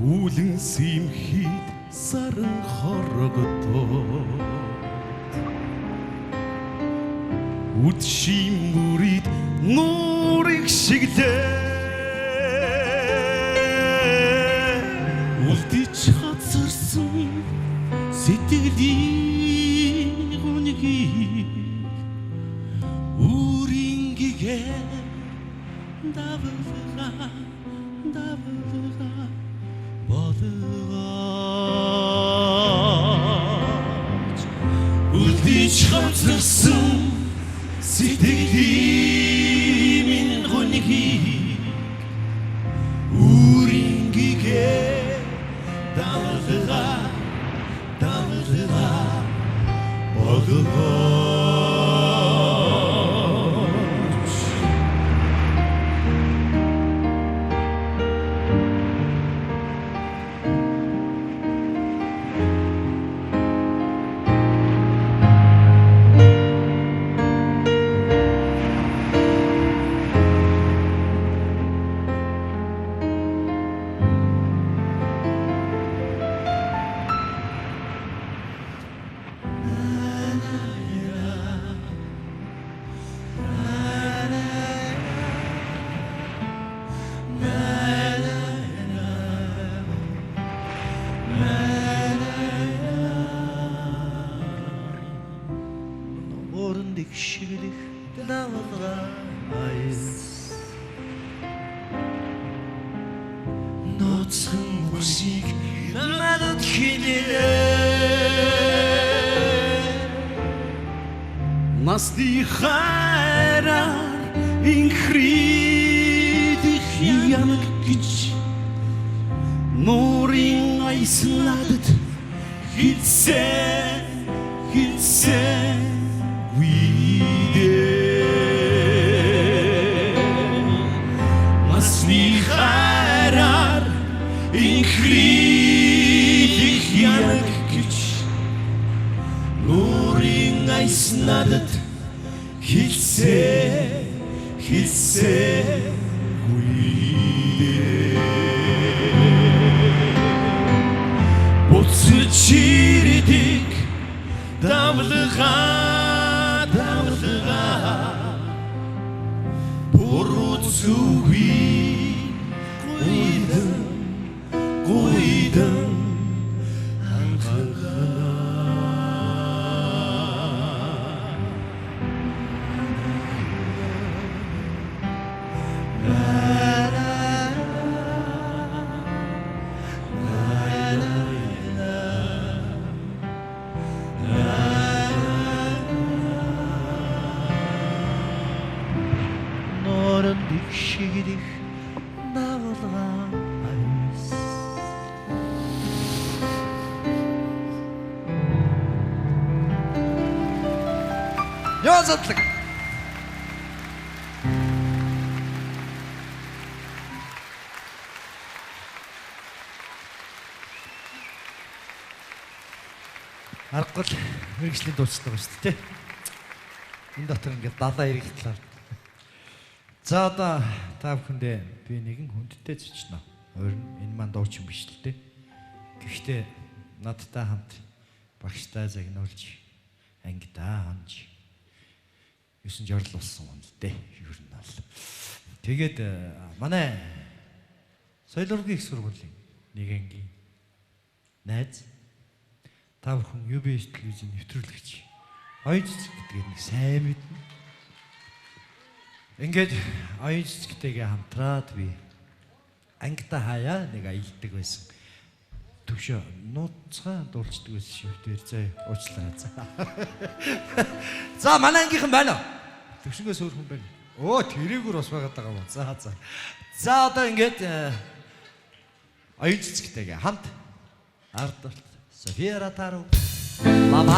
Үүлэн симхийд саран хорогдоод Үд шимүрид нуурыг шиглээ Үлдэж хацарсан сэтгэлийн гүнгийг давлгаа бодгооч үлдэж хавцсан сэтгэлийн гүнгийг үрингээ давлгаа бодгооч Şiirlik davulgayız Notsun musik nadot kinile Nasdi хайраар инхридих ямаг гэж Нуурын айс надад хилсэн Масны хайраар инхридих ямаг гэж Нуурын айс надад хилсэн Буцаж ирдэг давлгаа Уруцуи Гуидан Норон дикшигидих навалган айс
Ёзатлаг. Аргагүй мэрэгжлийн дуучдаг ба шүү дээ. Энэ дотор ингээд 70 ирэх талаар. За одоо та бүхэндээ би нэгэн хүндтэй зочноо. Өөр нь энэ маань дуучин биш л дээ. Гэхдээ надтай хамт багштай загнуулж ангидаа хонж 9 жорл болсон юм л дээ. Ер нь бол. Тэгээд манай соёл урлагийн их сургуулийн нэг ангийн найз та бүхэн UBS телевизийн нэвтрүүлэгч оюун цэцэг гэдгийг нэг сайн мэднэ. Ингээд оюун цэцэгтэйгээ хамтраад би ангита хаяа нэг аялдаг байсан. Төвшөө нууцгаа дуулцдаг байсан шүү дээ. Зөө уучлаарай. За манай ангийнхан байна уу? Төвшнгөөс өөр хүн байна. Оо тэрийгүр бас байгаад байгаа юм. За. За одоо ингээд оюун цэцэгтэйгээ хамт Ардалт София Ротару Мама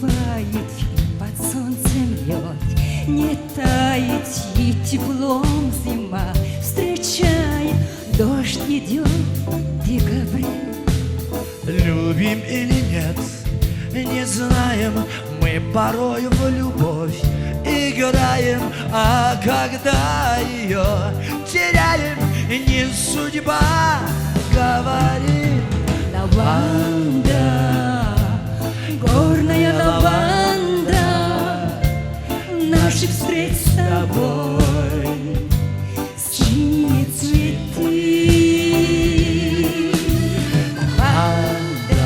бывает под солнцем лед, не тает и теплом зима встречает, дождь идет в декабре.
Любим или нет, не знаем, мы порой в любовь играем, а когда ее теряем, не судьба говорит.
Лаванда, горная лаванда, наших встреч с тобой, синие цветы. Лаванда,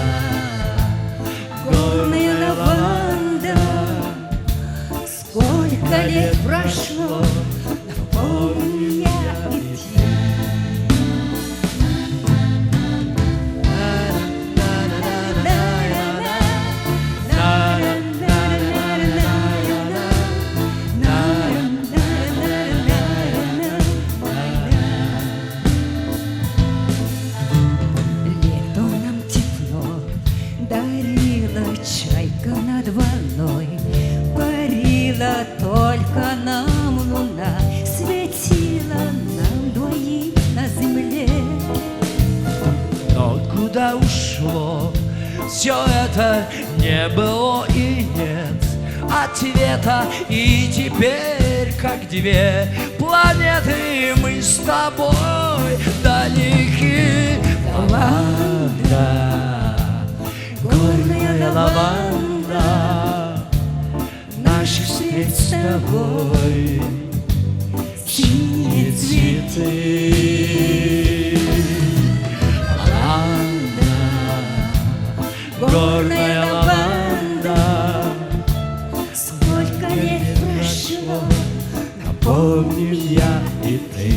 горная лаванда, сколько лет прошло, напомни меня идти. Только нам луна светила нам двоим на земле.
Но куда ушло все это, не было и нет ответа. И теперь, как две планеты, мы с тобой далеки.
Лаванда, горная лаванда,
Наших встреч с тобой, синие цветы.
лаванда, горная лаванда, сколько лет прошло,
Напомним я и ты.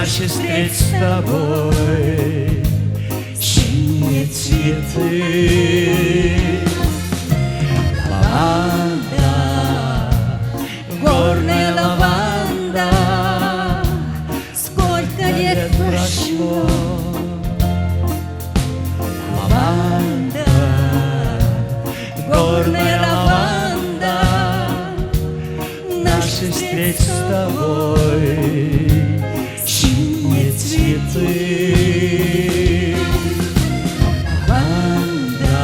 Наши встреч с тобой, синие цветы. Лаванда, горная лаванда,
Сколько лет прошло.
лаванда,
Горная лаванда,
наши встреч с тобой, синие цветы.
лаванда,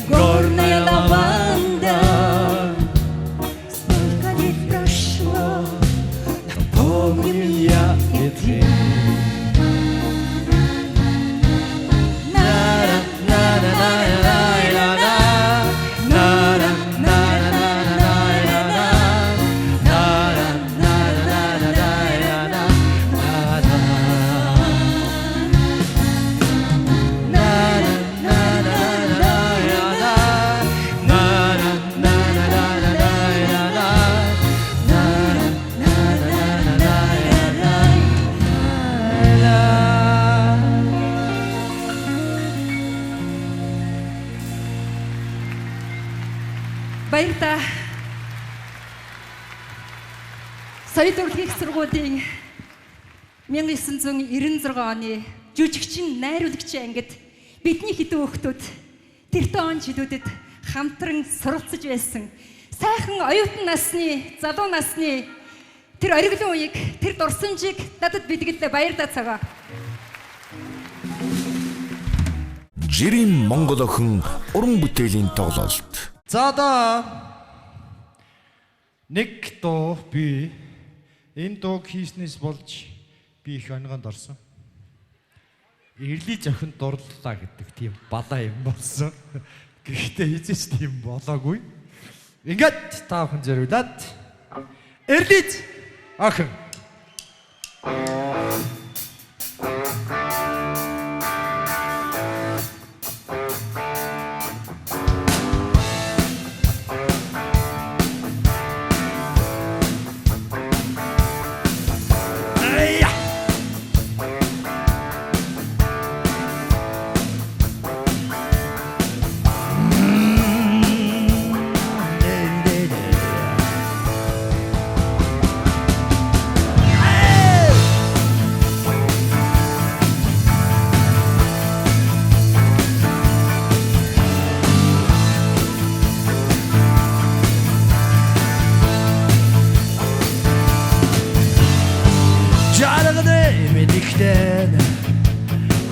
горная лаванда. Сколько лет прошло,
Помним я и ты.
Баярлалаа. Соёл урлагийн сургуулийн 1996 оны жүжигчин найруулагчийн ангид бидний хэдэн хүүхдүүд тэртээ он жилүүдэд хамтран суралцж байсан. Сайхан оюутан насны, залуу насны тэр ориглон үеийг, тэр дурсамжийг надад бэлгэлээ. Баярлалаа цагаа.
Жирийн Монгол охин уран бүтээлийн тоглолт.
За одоо нэг дуу би энэ дууг хийснээс болж би их онгонд орсон. Эрли зохинд дурлалаа гэдэг тийм балаа юм болсон. Гэхдээ хизээч тийм болоогүй. Ингээд та бүхэн зориулаад Эрлиз охин.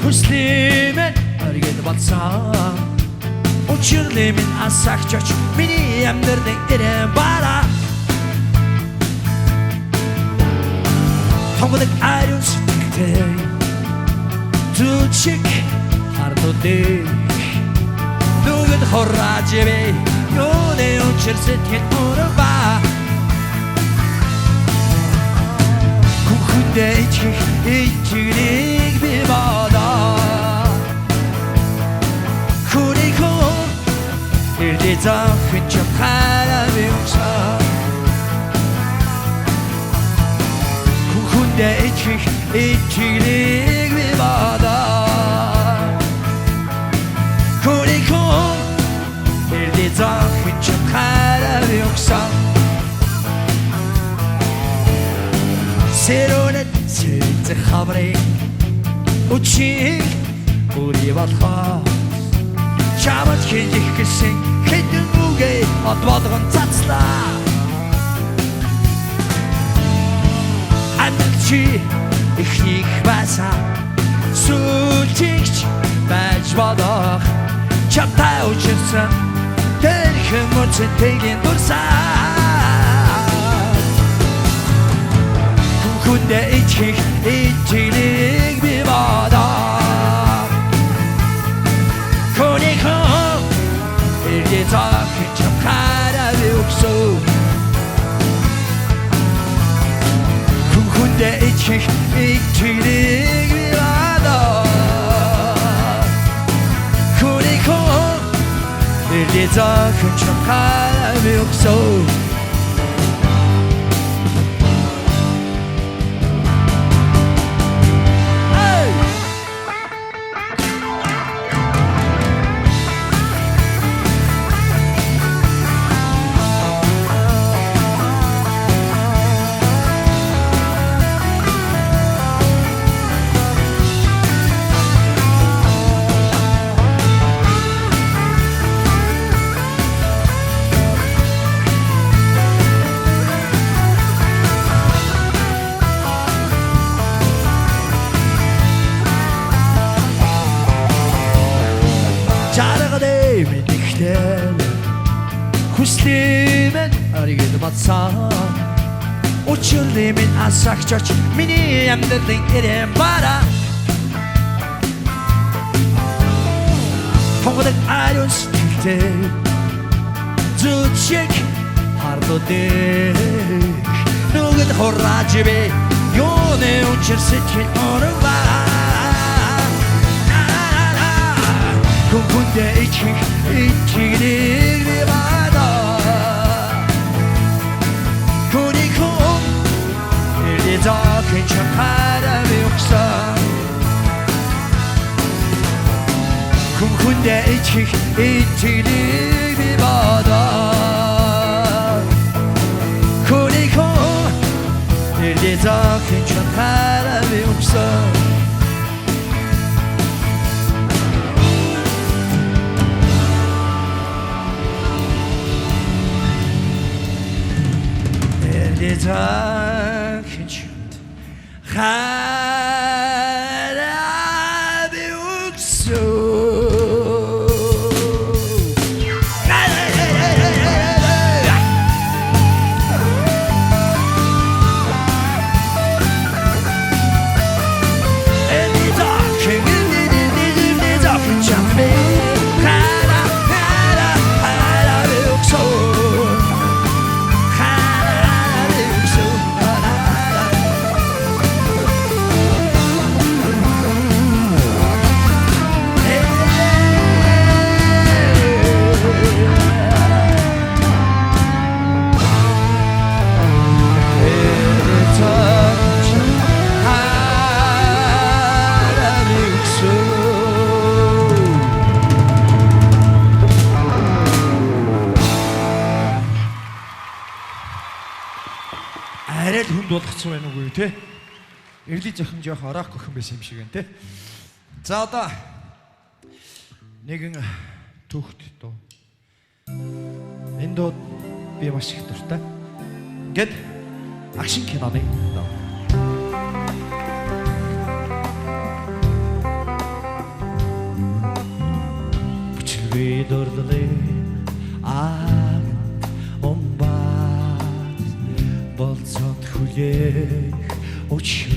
Хүслэмэн өргөд болсон Учирлэмэн асагчоч миний амьдралын ирээн бара Томдаг ариун сэтгэлтэй Зүчиг хардуудыг Нүгэд хуррааж ивэ Юуны учир сэтгэл урва Күхэндээ ичих ичгэрийг би бодоо Хүнийхөө Эрдээ зохин ч хараа би өгсөн Күхэндээ ичих ичгэрийг би бодоо Хүнийхөө Эрдээ зохин ч хараа би өгсөн Сэрүүнэт сэрэнцэх хаврыг Учиг бүрий болохоос Чамд хийх гэсэн хэдэн үгээ Од болгон цацлаа Амьд чи ихнийх байсан Сүүлчигч байж бодох Чамтай учирсан Тэрхэн мөцөнтэйгийн дурсаа Хүндээ ичих ичгэлийг би бодоо Хүнийхөө Эрдээ зохин ч хараа би өгсөн Хүндээ ичих ичгэлийг би бодоо Хүнийхөө Эрдээ зохин ч хараа би өгсөн Эцлимэн аригд бацаа Учирлимэн асагчач миний амьдралын ирэм бара Тонголог ариун сэтгэлтэй Зүчиг хардуудыг Нүгэд хурааж би Юуны учирсэж хин орва Күнкүндэ ичигрийг би бада Күникүн Ирди зохин чамхара би уксан Күнкүндэ ичигрийг би бада Күникүн Ирди зохин чамхара би уксан It's a kitchen. Арай л хүнд болгоцсон байна уу те? Эрли зохин жоох ороох гөхөн байсан юм шиг байна те. За одоо нэгэн түүхт дуу. Энэ дууд би маш их дуртай. Гэт акшн киноны дуу. Бүчгүй дурдлын Болцоод хүлээх учир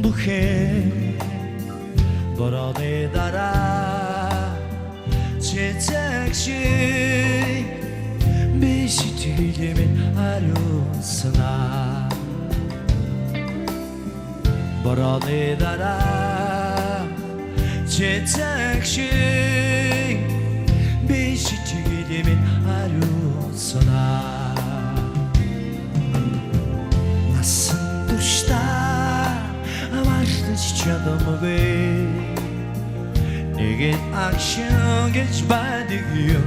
бүхэн Борооны дараа цэцэг шиг би сэтгэлэмэн хариулснаа Борооны дараа цэцэг шиг би сэтгэлэмэн хариулснаа Насан туршдаа амарлаж чадамгүй Нэгэн акшн гэж байдаг юм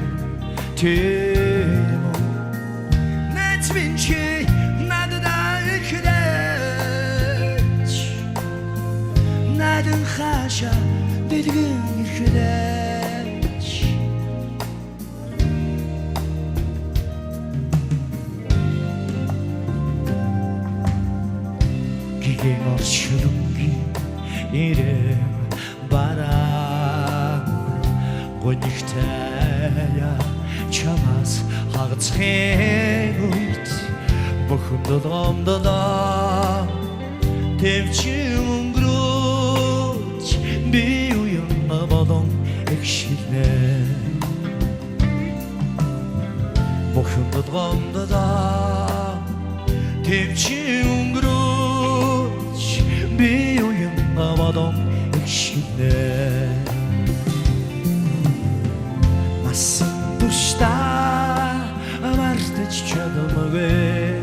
тэр Найз минь чи надад ихлэж Надад хаашаа дэлгэн ихлэж Гиген оршилонгийн ирэм бараа Гонигтая чамаас хагацхын үед Бүхэн долгомдолоо Тэмчи өнгөрөөж би уян болон экшилнэ Бүхэн долгомдолоо Тэмчи өнгөрөөж би уян болон экшилнэ Насан туршдаа мартаж чадамгүй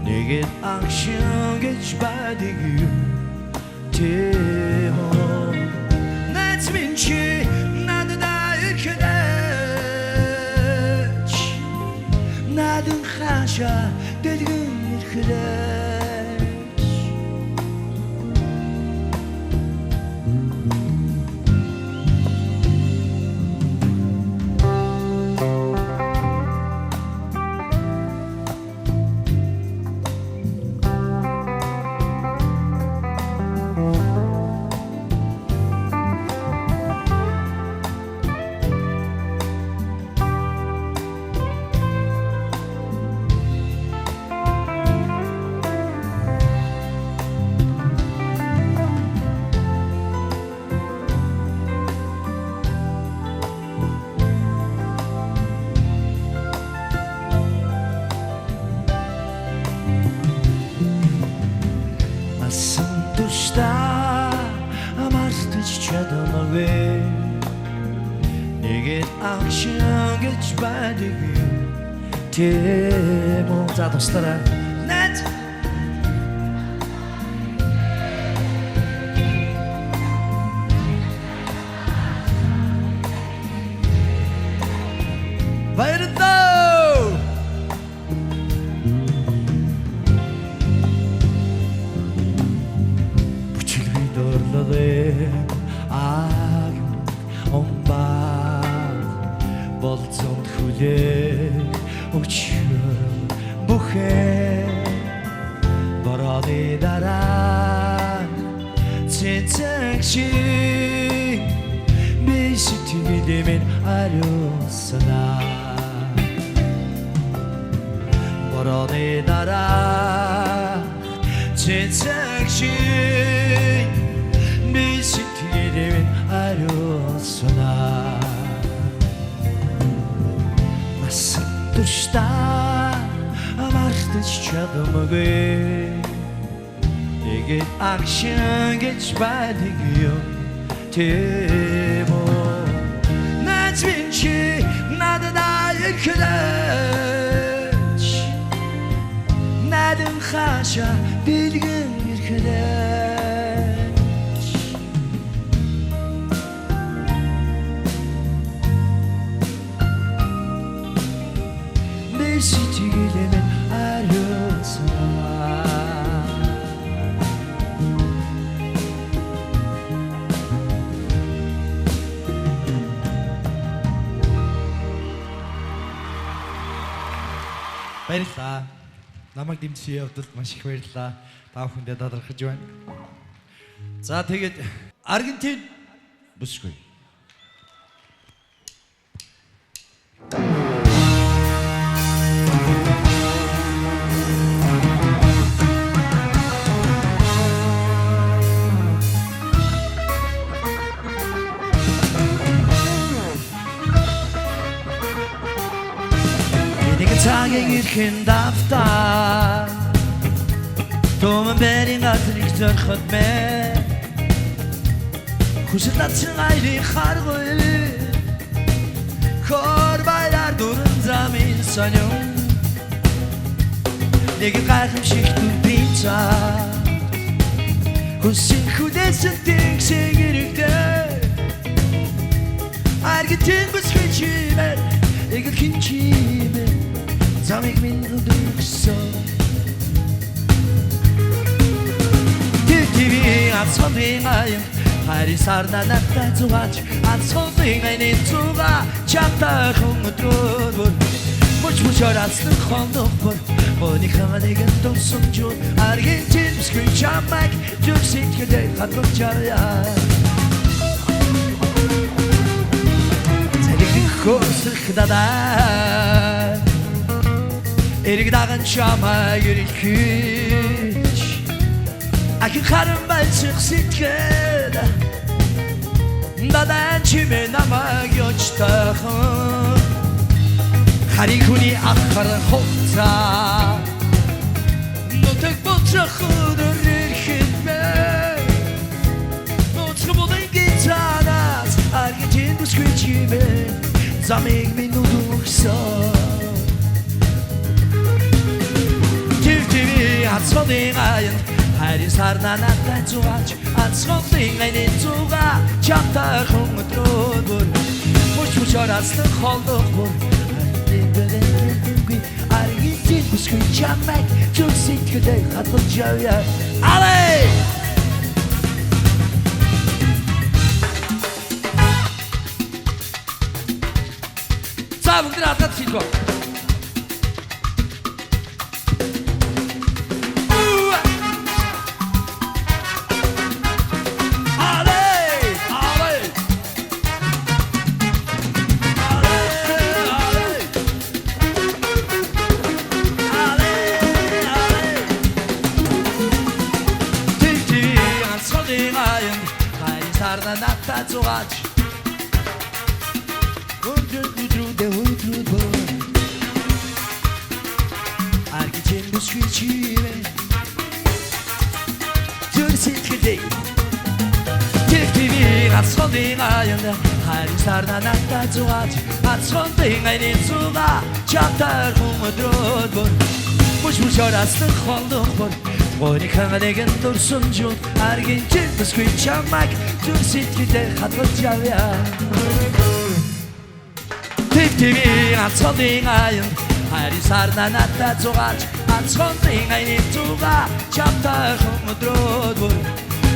Нэгэн акшн гэж байдаг юм тийм үү Найз минь чи надад ихлэж Надад хаашаа дэлгэн ихлэж
Насан туршдаа мартаж чадамаагүй нэгэд агшин гэж байдаг юм тийм үү за туслаарай найз баярлалаа бүчилгүй дөрлөдөө аг омба болцсон хүлээ өчөр бүхэ борооны дараа цэцэгши бишитимидэмэн ариусана борооны дараа цэцэгши бишитимидэмэн ариусана Туршдаа мартаж чадамаагүй нэгэд агшин гэж байдаг юм тийм үү найз минь чи надад ирэхлээч надад хаша бэлгэн ирэхлээч Ситигилэмэн ариусаа
Баярлалаа. Намайг дэмжиж явдалд маш их баярлалаа. Та бүхэндээ талархаж байна. За тэгээд Аргентин бүсгүй. Цагийг ирхэн давтаа Томэн бэрийн атлыг зөрхөд мэ Хүсэл татсан айлын харгүй Хор байлар дурын замын саньон Нэг гайхамшиг дүрбийн цаа Хүсэл хүдээсэн тэнгсэн ирэгдээ Аргентин бүсгүй чимэр Эгэр хин чимэр Замыг минь өдөргсөн Тэвтиви ацхонын аян Хайрын сарна надтай зугаач Ацхонын айнын зугаа Чамтайхан өдрөөр бүр Муч арацлын хондох бүр Өнийхөө нэгэн дурсан жур Аргентин бүсгүй чамайг Зүрсит хэдэй хатбах чаряа Цалигэн хөсөх дадаа Эрэг даган чамайг ирэлхэж Ахин харан байлсах сэтгэл Дадан чимээ намайг ёчтайхан Харин хүний ахар хувцаа Нутаг болцох өдөр ирэхэд Нуцх болын гитанаас Аргентин бүсгүй чимээ Замыг минь өдөргсөн Ацхонын аян хайрын сарна надтай зугаач Ацхонын айнын зугаа чамтайхан өдрөөр бүр Муч арацлын хоолдох бүр Аргентин бүсгүй чамайг зүрсит хэдэй хатбах чаряа Але! За бүгд надад хэлбэ Сарна надтай зугаач Өдрөд Аргентин бүсгүй чимээ сэтгэлээ Тэгтивийн ацхолын аянд хайрын сарна надад зугааж ацхолын аяны зугаа чамтай хүмдрөөд бүр Муж араслан хондох бүр Гойны хангалэгэн дурсан жууд аргин чирдэсгүй чамайг зүр сэтгэлээ хадгалж явъя Тэгтивийн ацхолын аянд хайрын сарна надад зугааж ацхолын аяны зугаа чамтай хүмдрөөд бүр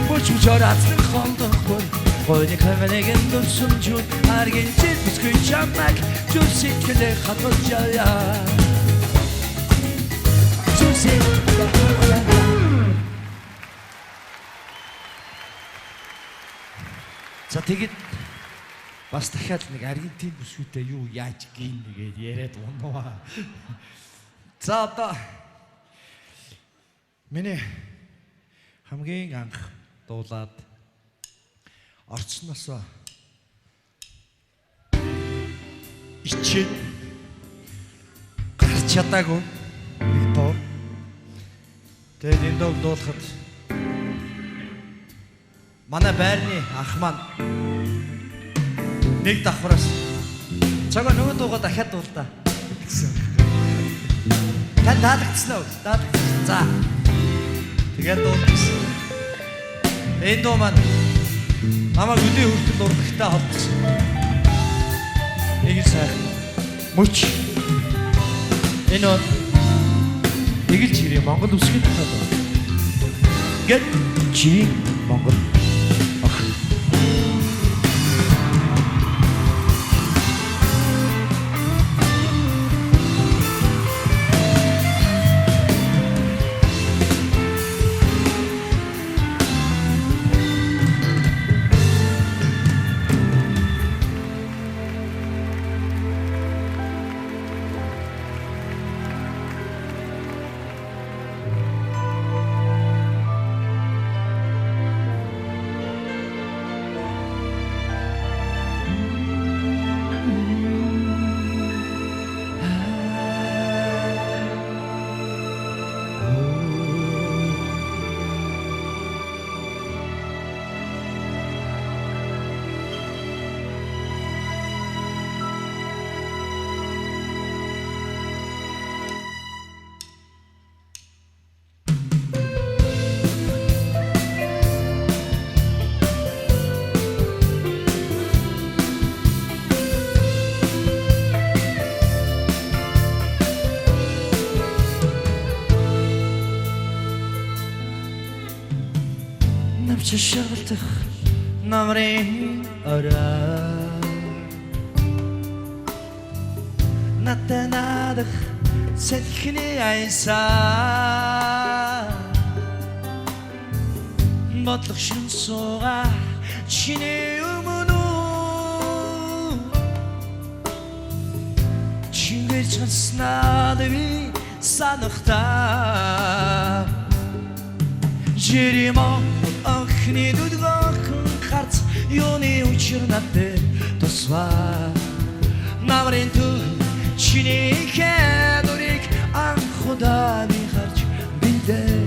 Муж араслан хондох бүр Гойны хангалэгэн дурсан жууд аргин чирдэсгүй чамайг зүр сэтгэлээ хадгалж явъя За тэгэд бас дахиад нэг Аргентин бүсгүйтэй юу яаж гин нэгээд яриад унаа. За одоо миний хамгийн анх дуулаад орцсноос ичээд гарч чадаагүй нэг дуу. Тэгээд энэ дуу дуулахад манай байрны ах маань нэг давхраас цагаа нөгөө дуугаа дахиад дуулаа гэсэн. Тань таалагдсан уу? Таалагдсан. За. Тэгээд дуулсан. Энэ дуу маань намайг өдөө хүртэл урлагтай холбосон. Нэг сайхан мөч. Энэ Игэл чирээ Монгол үсгийн тухай дуу. Гэт чи Монгол Шашаалтах намрын орой Натанадах сэтхний айсаа Бодлох шин суугаа чиний өмнө Чингэрч гаснаад би санахтаа Жиримон Охны дудгохон харц юуны учир надад тусваа Намрын төв чиний хэнурыг анхудами харж бэлдээ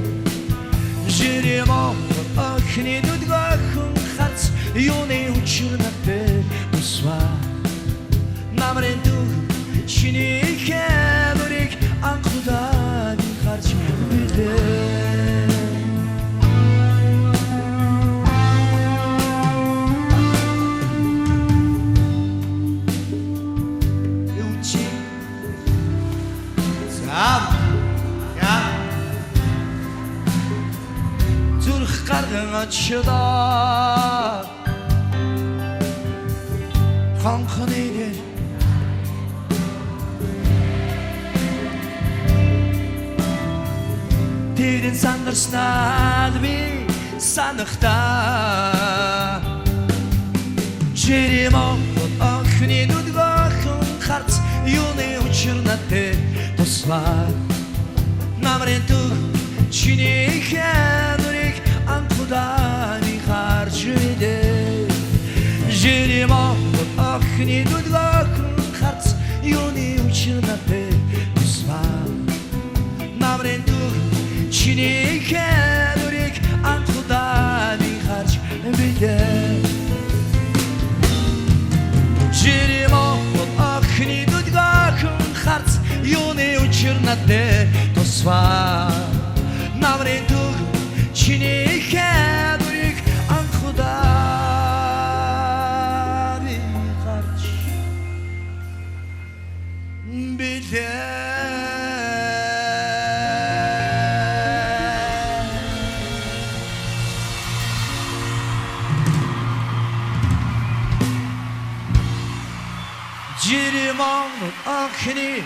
Жиримон охны дудгохон харц юуны учир надад тусваа Намрын төв чиний хэнурыг анхудами харж бэлдээ Açıda Kanka neydir Dedin sandırsın adbi sanıkta Jerim oğul akni dudgahın kart Yuni uçurnadı dostlar Namren tu çini kenurik Ankudani harcıydı Jerim oğul akni dudgahın kart Yuni uçurnadı dostlar Namren tu çini kenurik Ankudani билээ Жирийн Монгол охины дүдгаахан харц юуны учир надад тусваа намрын төг чиний хадурыг анхудаа би гарч билээ Жирийн Монгол охины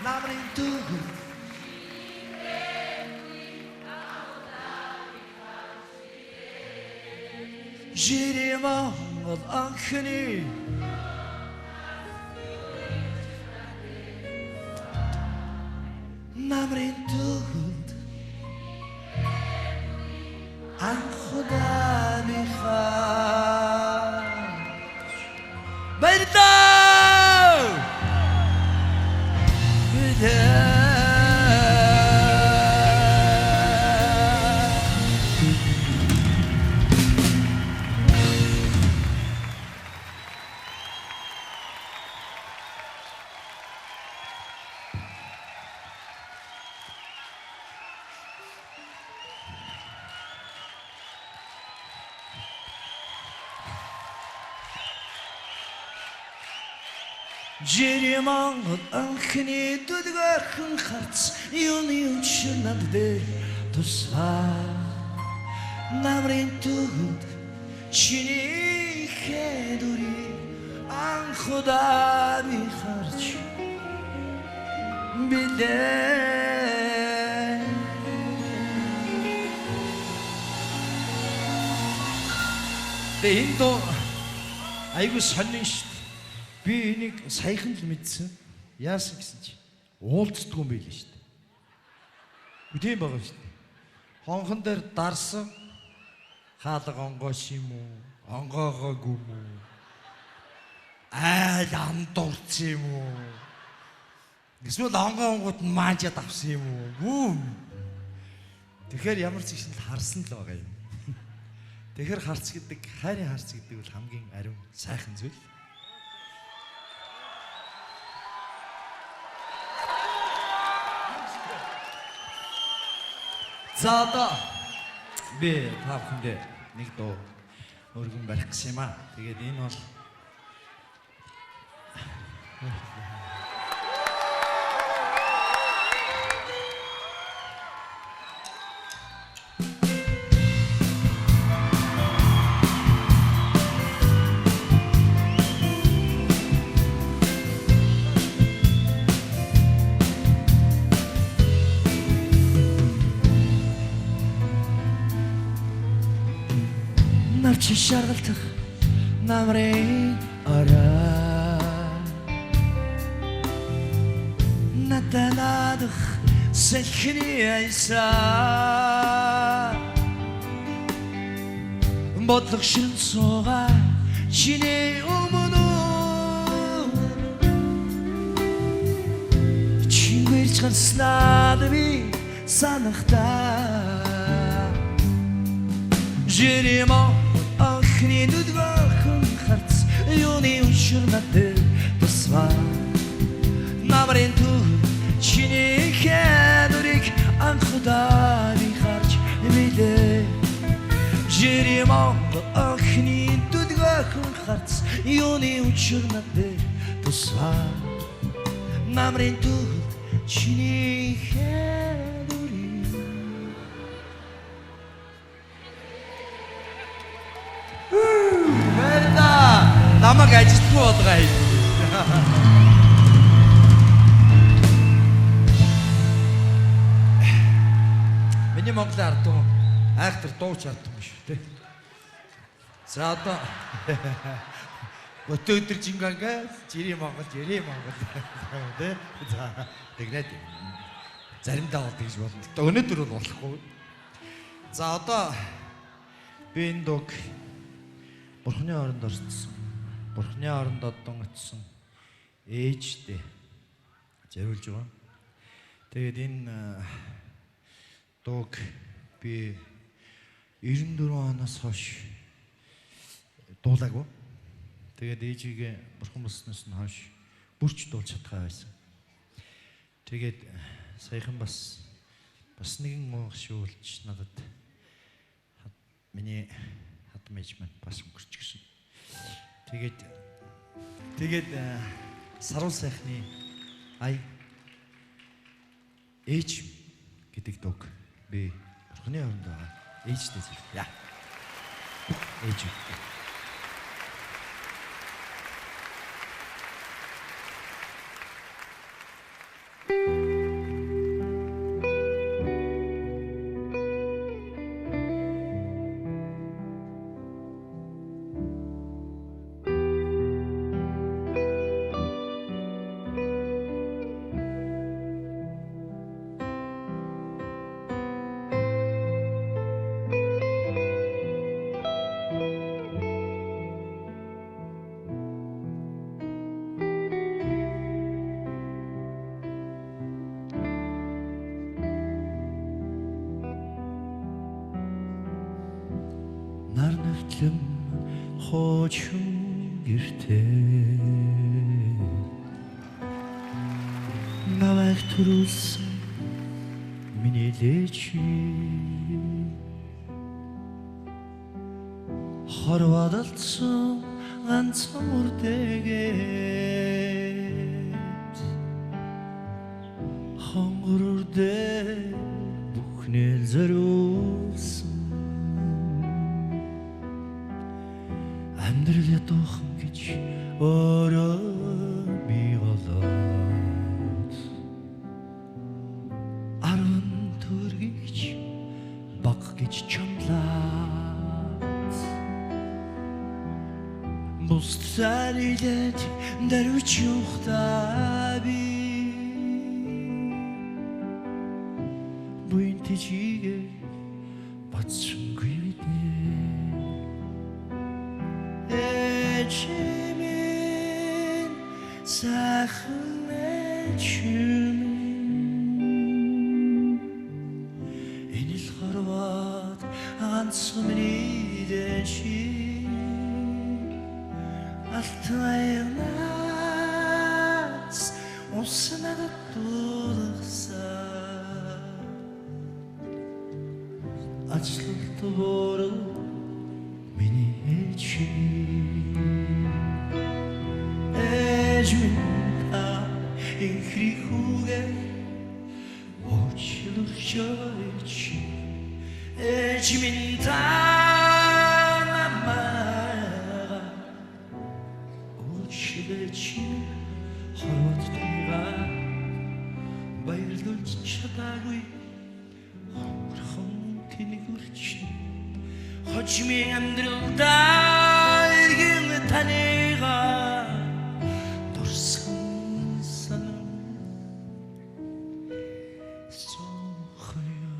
намрын төг Жирийн Монгол охины намрын төг анхудаа би харж баярлалаа Жирийн Монгол охины дүдгаахан харц юуны учир надад тусваа намрын төг чиний хадурыг анхудаа би харж билээ энэ доо айгуу сонин шүү дээ би энийг саяхан л мэдсэн. Яасан гэсэн чи уулздгүй юм байл шүү дээ. Тийм байгаа шүү дээ. Хонхон дээр дарсан хаалга онгоос юм уу? Онгоогоогүй юм уу? Андуурц юм уу? Эсвэл онгоongууд нь маажаад авсан юм уу? Тэгэхээр ямар ч зүйл харсан л байгаа юм. Тэгэхээр харц гэдэг, хайрын харц гэдэг бол хамгийн ариун сайхан зүйл. За одоо би та бүхэндээ нэг дуу өргөн барих гэсэн юм аа. Тэгээд энэ бол навчи шаргалтах намрын орой натанадах сэлхний айсаа бодлого ширэн суугаа чиний өмнө чингэрч гарснаад би санахтаа Жирийн охины дүдгаахан харц юуны учир надад тусваа намрын төг чиний хадурыг анхудаа би харж билээ Жирийн охины дүдгаахан харц юуны учир надад тусваа намрын төг чиний хадурыг намайг ажилтгүй болгоо хий. Миний Монгол ард туу айхтар дууч ард юм шүү дээ. За одоо өтөөдөр жингангаа Жирийн Монгол тий. За тэгнэ. Заримдаа бол тэгж болно. Өнөөдөр бол болохгүй. За одоо би энэ дууг Бурхны оронд орсон. Бурхны оронд одон очсон ээжтэй зориулж байгаа. Тэгээд энэ
Дууг би 94 оноос хойш дуулаагүй. Тэгээд ээжигээ бурхан болсноос нь хойш бүрч дуулж чадхаа байсан. Тэгээд саяхан бас нэгэн уушуулж надад миний хад мэж маань бас өнгөрч гисэн. Тэгээд саруу сайхны ай ээж гэдэг дууг би бурханы оронд байгаа ээжтэй зөвлөе. Ээж. Нар навтлам хоочин гэртээ навайг төрүүлсэн миний лечи хорвоодолцсон ганцхан үрдэгээд хонгор үрдээ бүхнээ зориулсан амьдрал ятуухан гэж өөрөө би болоод 10 төгрөгч баг гэж чамлаад бус царилээд дарвич юхтаа би буйнти чигээ бацсангүй Чимин сайхан чимин энэл хорвоод ганцхан миний дэчи алтайнаас уснаад дуулгасан ачлалт бороо миний ээжи ээжминта инхрихугэ очилурчойчи ээжминта намага очилэрчи хорвоттойга баярлуулж чадаагүй хонхорхон тэнэгүрчи Хочми амьдралдаа иргэн таныга дурсан санам сохоё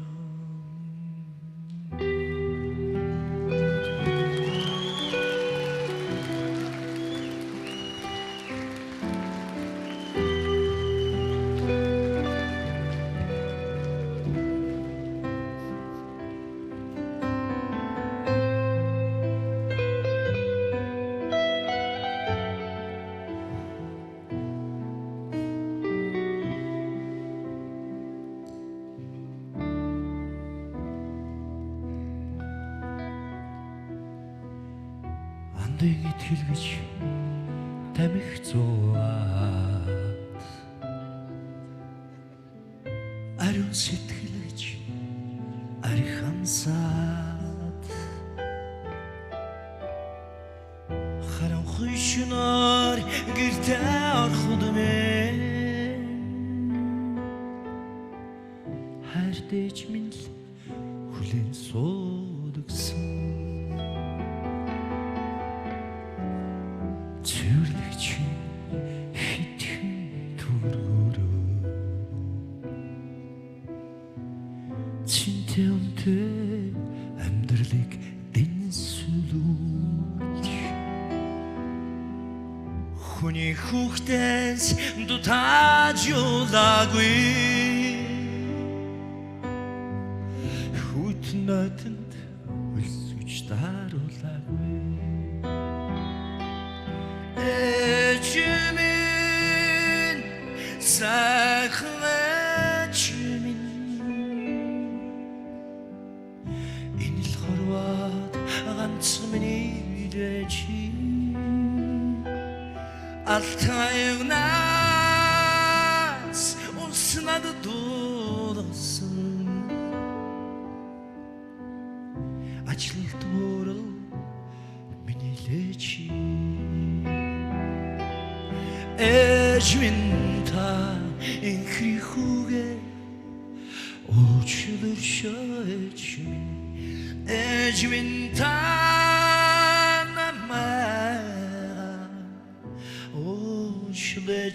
андыг итгэлгэж тамих зуаад ариун сэтгэлж арихансаад харанхуй шунаар гэртээ орход мэн хайрдэж минь хүлэн суудагсан Цэвэрлэгч хитгэн төргөрөө Цинтэй өнтэй амьдралыг дэнсүүлүүлж Хүний хүүхдээс дутаж юулаггүй
нойтонд өлсөж даруулаагүй Эжмэн сайхан эжмэн энэ л хорвоод ганц миний дэжи Алтайгнаас унснад дуудсан Ачлалт өөрөө миний лечи Эжмэн та инхрихүүгээ Уучлаарай эжмэн Эжмэн та намайг Уучлаарай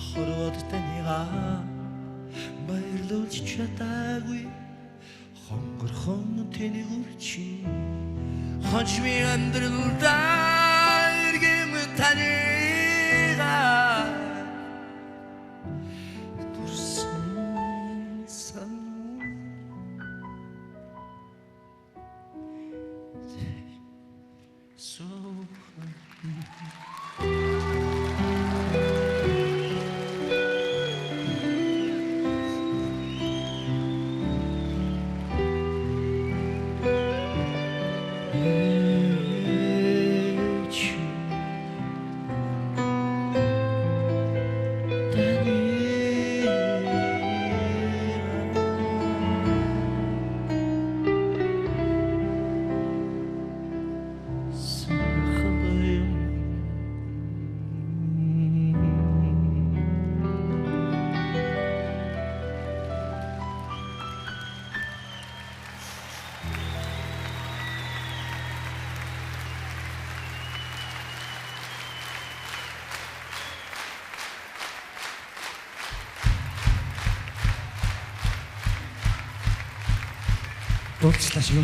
хорвоод таньгаа баярлуулж чадаагүй хонгорхон тэний үрчи хожми амьдралдаа иргэм таньгаа дурсан сан Дуулчлаа шүү.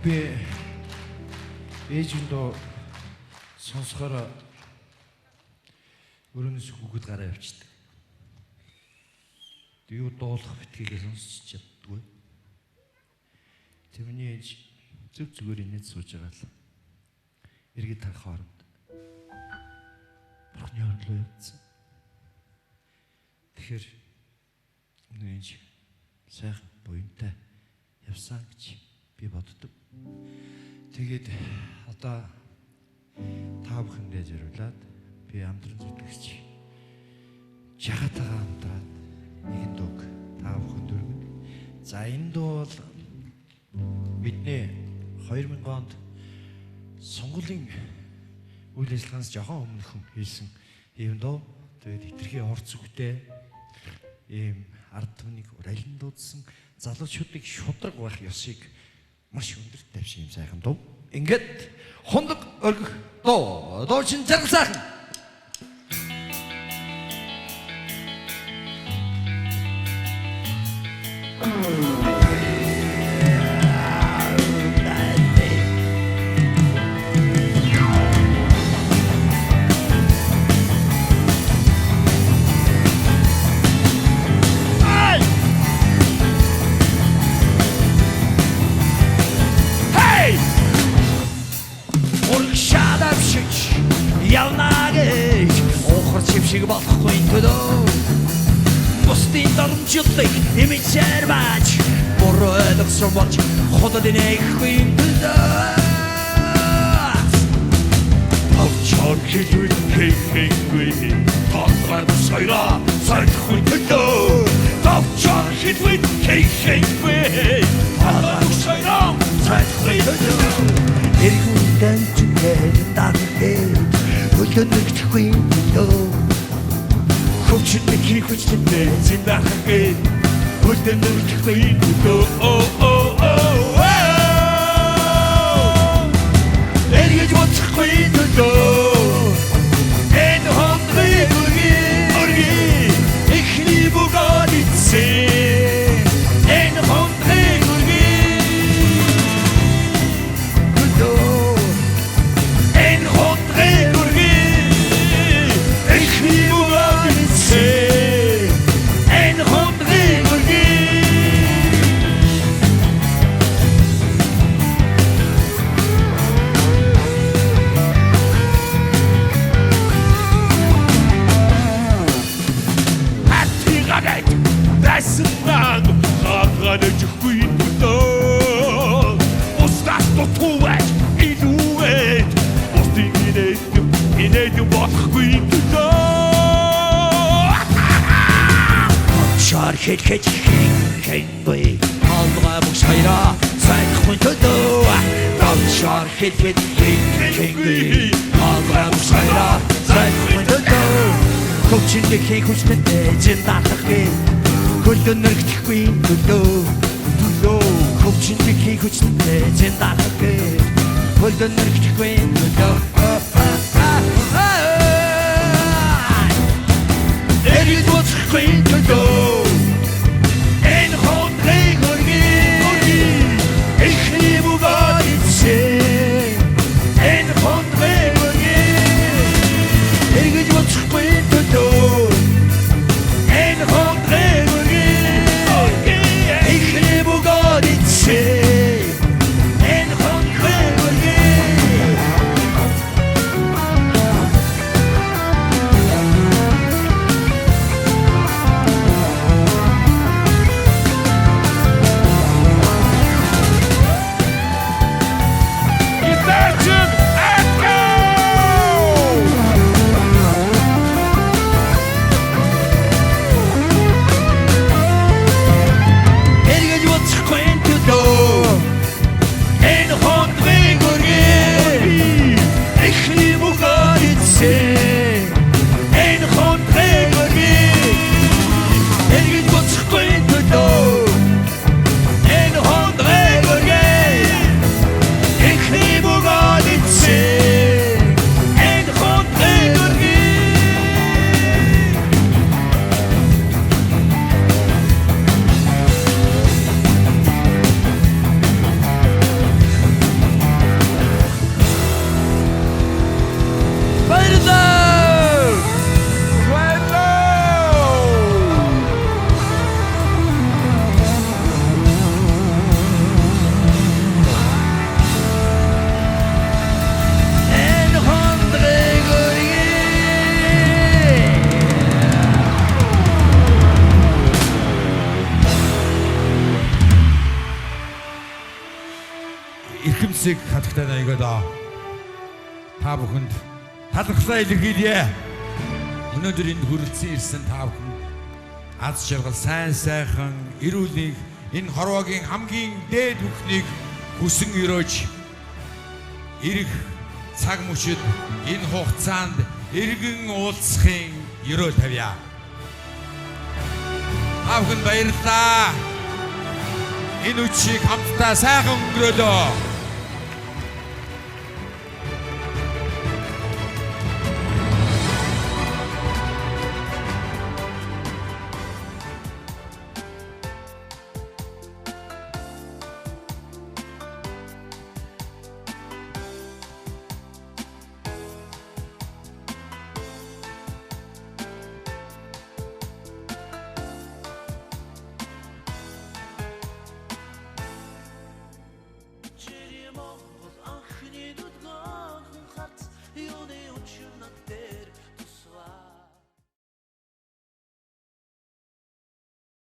Би ээжиндөө сонсохоор өрөөнөөс хүүхэд гараа явчихдаг. Юу дуулах битгийгээ сонсч чаддгүй. Тэрний ээж зөв зүгээр инээд сууж байгаа л. Иргэд тарах хооронд. Бурхны орон руу явцсан. Тэгэхээр нээж сайхан буянтай явсан гэж би боддог. Тэгээд одоо та бүхэндээ зориулаад би амтран зүтгэгч жагатагаа амтраад нэгэн дуу та бүхэнд өргөнө. За энэ дуу бол бидний 2000 онд сонгуулийн үйл ажиллагаанаас жоохон өмнөхөн хийсэн ийм дуу. Тэгээд хитрхи орц үгтэй ийм ард түмнийг урайлан дуудсан залуучуудыг шудраг байх ёсыг маш өндөрт тавьсан юм сайхан дуу. Ингээд хондог өргөх дуу. Дуучин зарим сайхан. Шиг болохгүй төлөө бусдын дарамжлалыг имичээр бааж буруу ойлгосон болж худад инехгүй төлөө Авчаар хэлвэл хийхгүй Татраад сайра сайхгүй төлөө Авчаар хэлвэл хийхгүй Татраад сайра сайхгүй төлөө Эргүндэн чүгээр дагтээ Хөлөнөгдөхгүй төлөө Хөвчөд мэхий хүчтэй зиндаахыг Хөлдөн нүрдэхгүй Эргэж боцохгүй төлөө Энэ хондрыг үрги Эхний бүгод ицсэн Энэ хондрыг үрги төлөө Энэ хондрыг үрги Эхний бүгод ицсэн хэлхэж хингүй алга бүс хайра сайхан төдөө давшаар хэлхэд хингүй алга бүс хайра сайхан төдөө хөвчөндөө хийхүчтэй зэн даатахгүй хөлдөө нэрхэхгүй төдөө хөвчөндөө хийхүчтэй зэн даатахгүй хөлдөө нэрхэхгүй төдөө Эргэж боцхгүй төдөө энэ хондрыг өргий эхний бугаар ицээ энэ хондрыг өргий эргэж боцхгүй төдөө энэ хондрыг өргий эхний бугаар ицээ энэ хондрыг өргий
Ирхэмсэг хатагтай наягада та бүхэнд талархлаа илэрхийлье. Өнөөдөр энд хүрэлцэн ирсэн та бүхэн аз жаргал сайн сайхан эрүүлийг энэ хорвоогийн хамгийн дээд бүхнийг хүсэн өрөөж ирэх цаг мөчид энэ хугацаанд эргэн уулзахын өрөө тавья. Та бүхэнд баярлалаа. Энэ үчиг хамтдаа сайхан өнгөрөөлөө.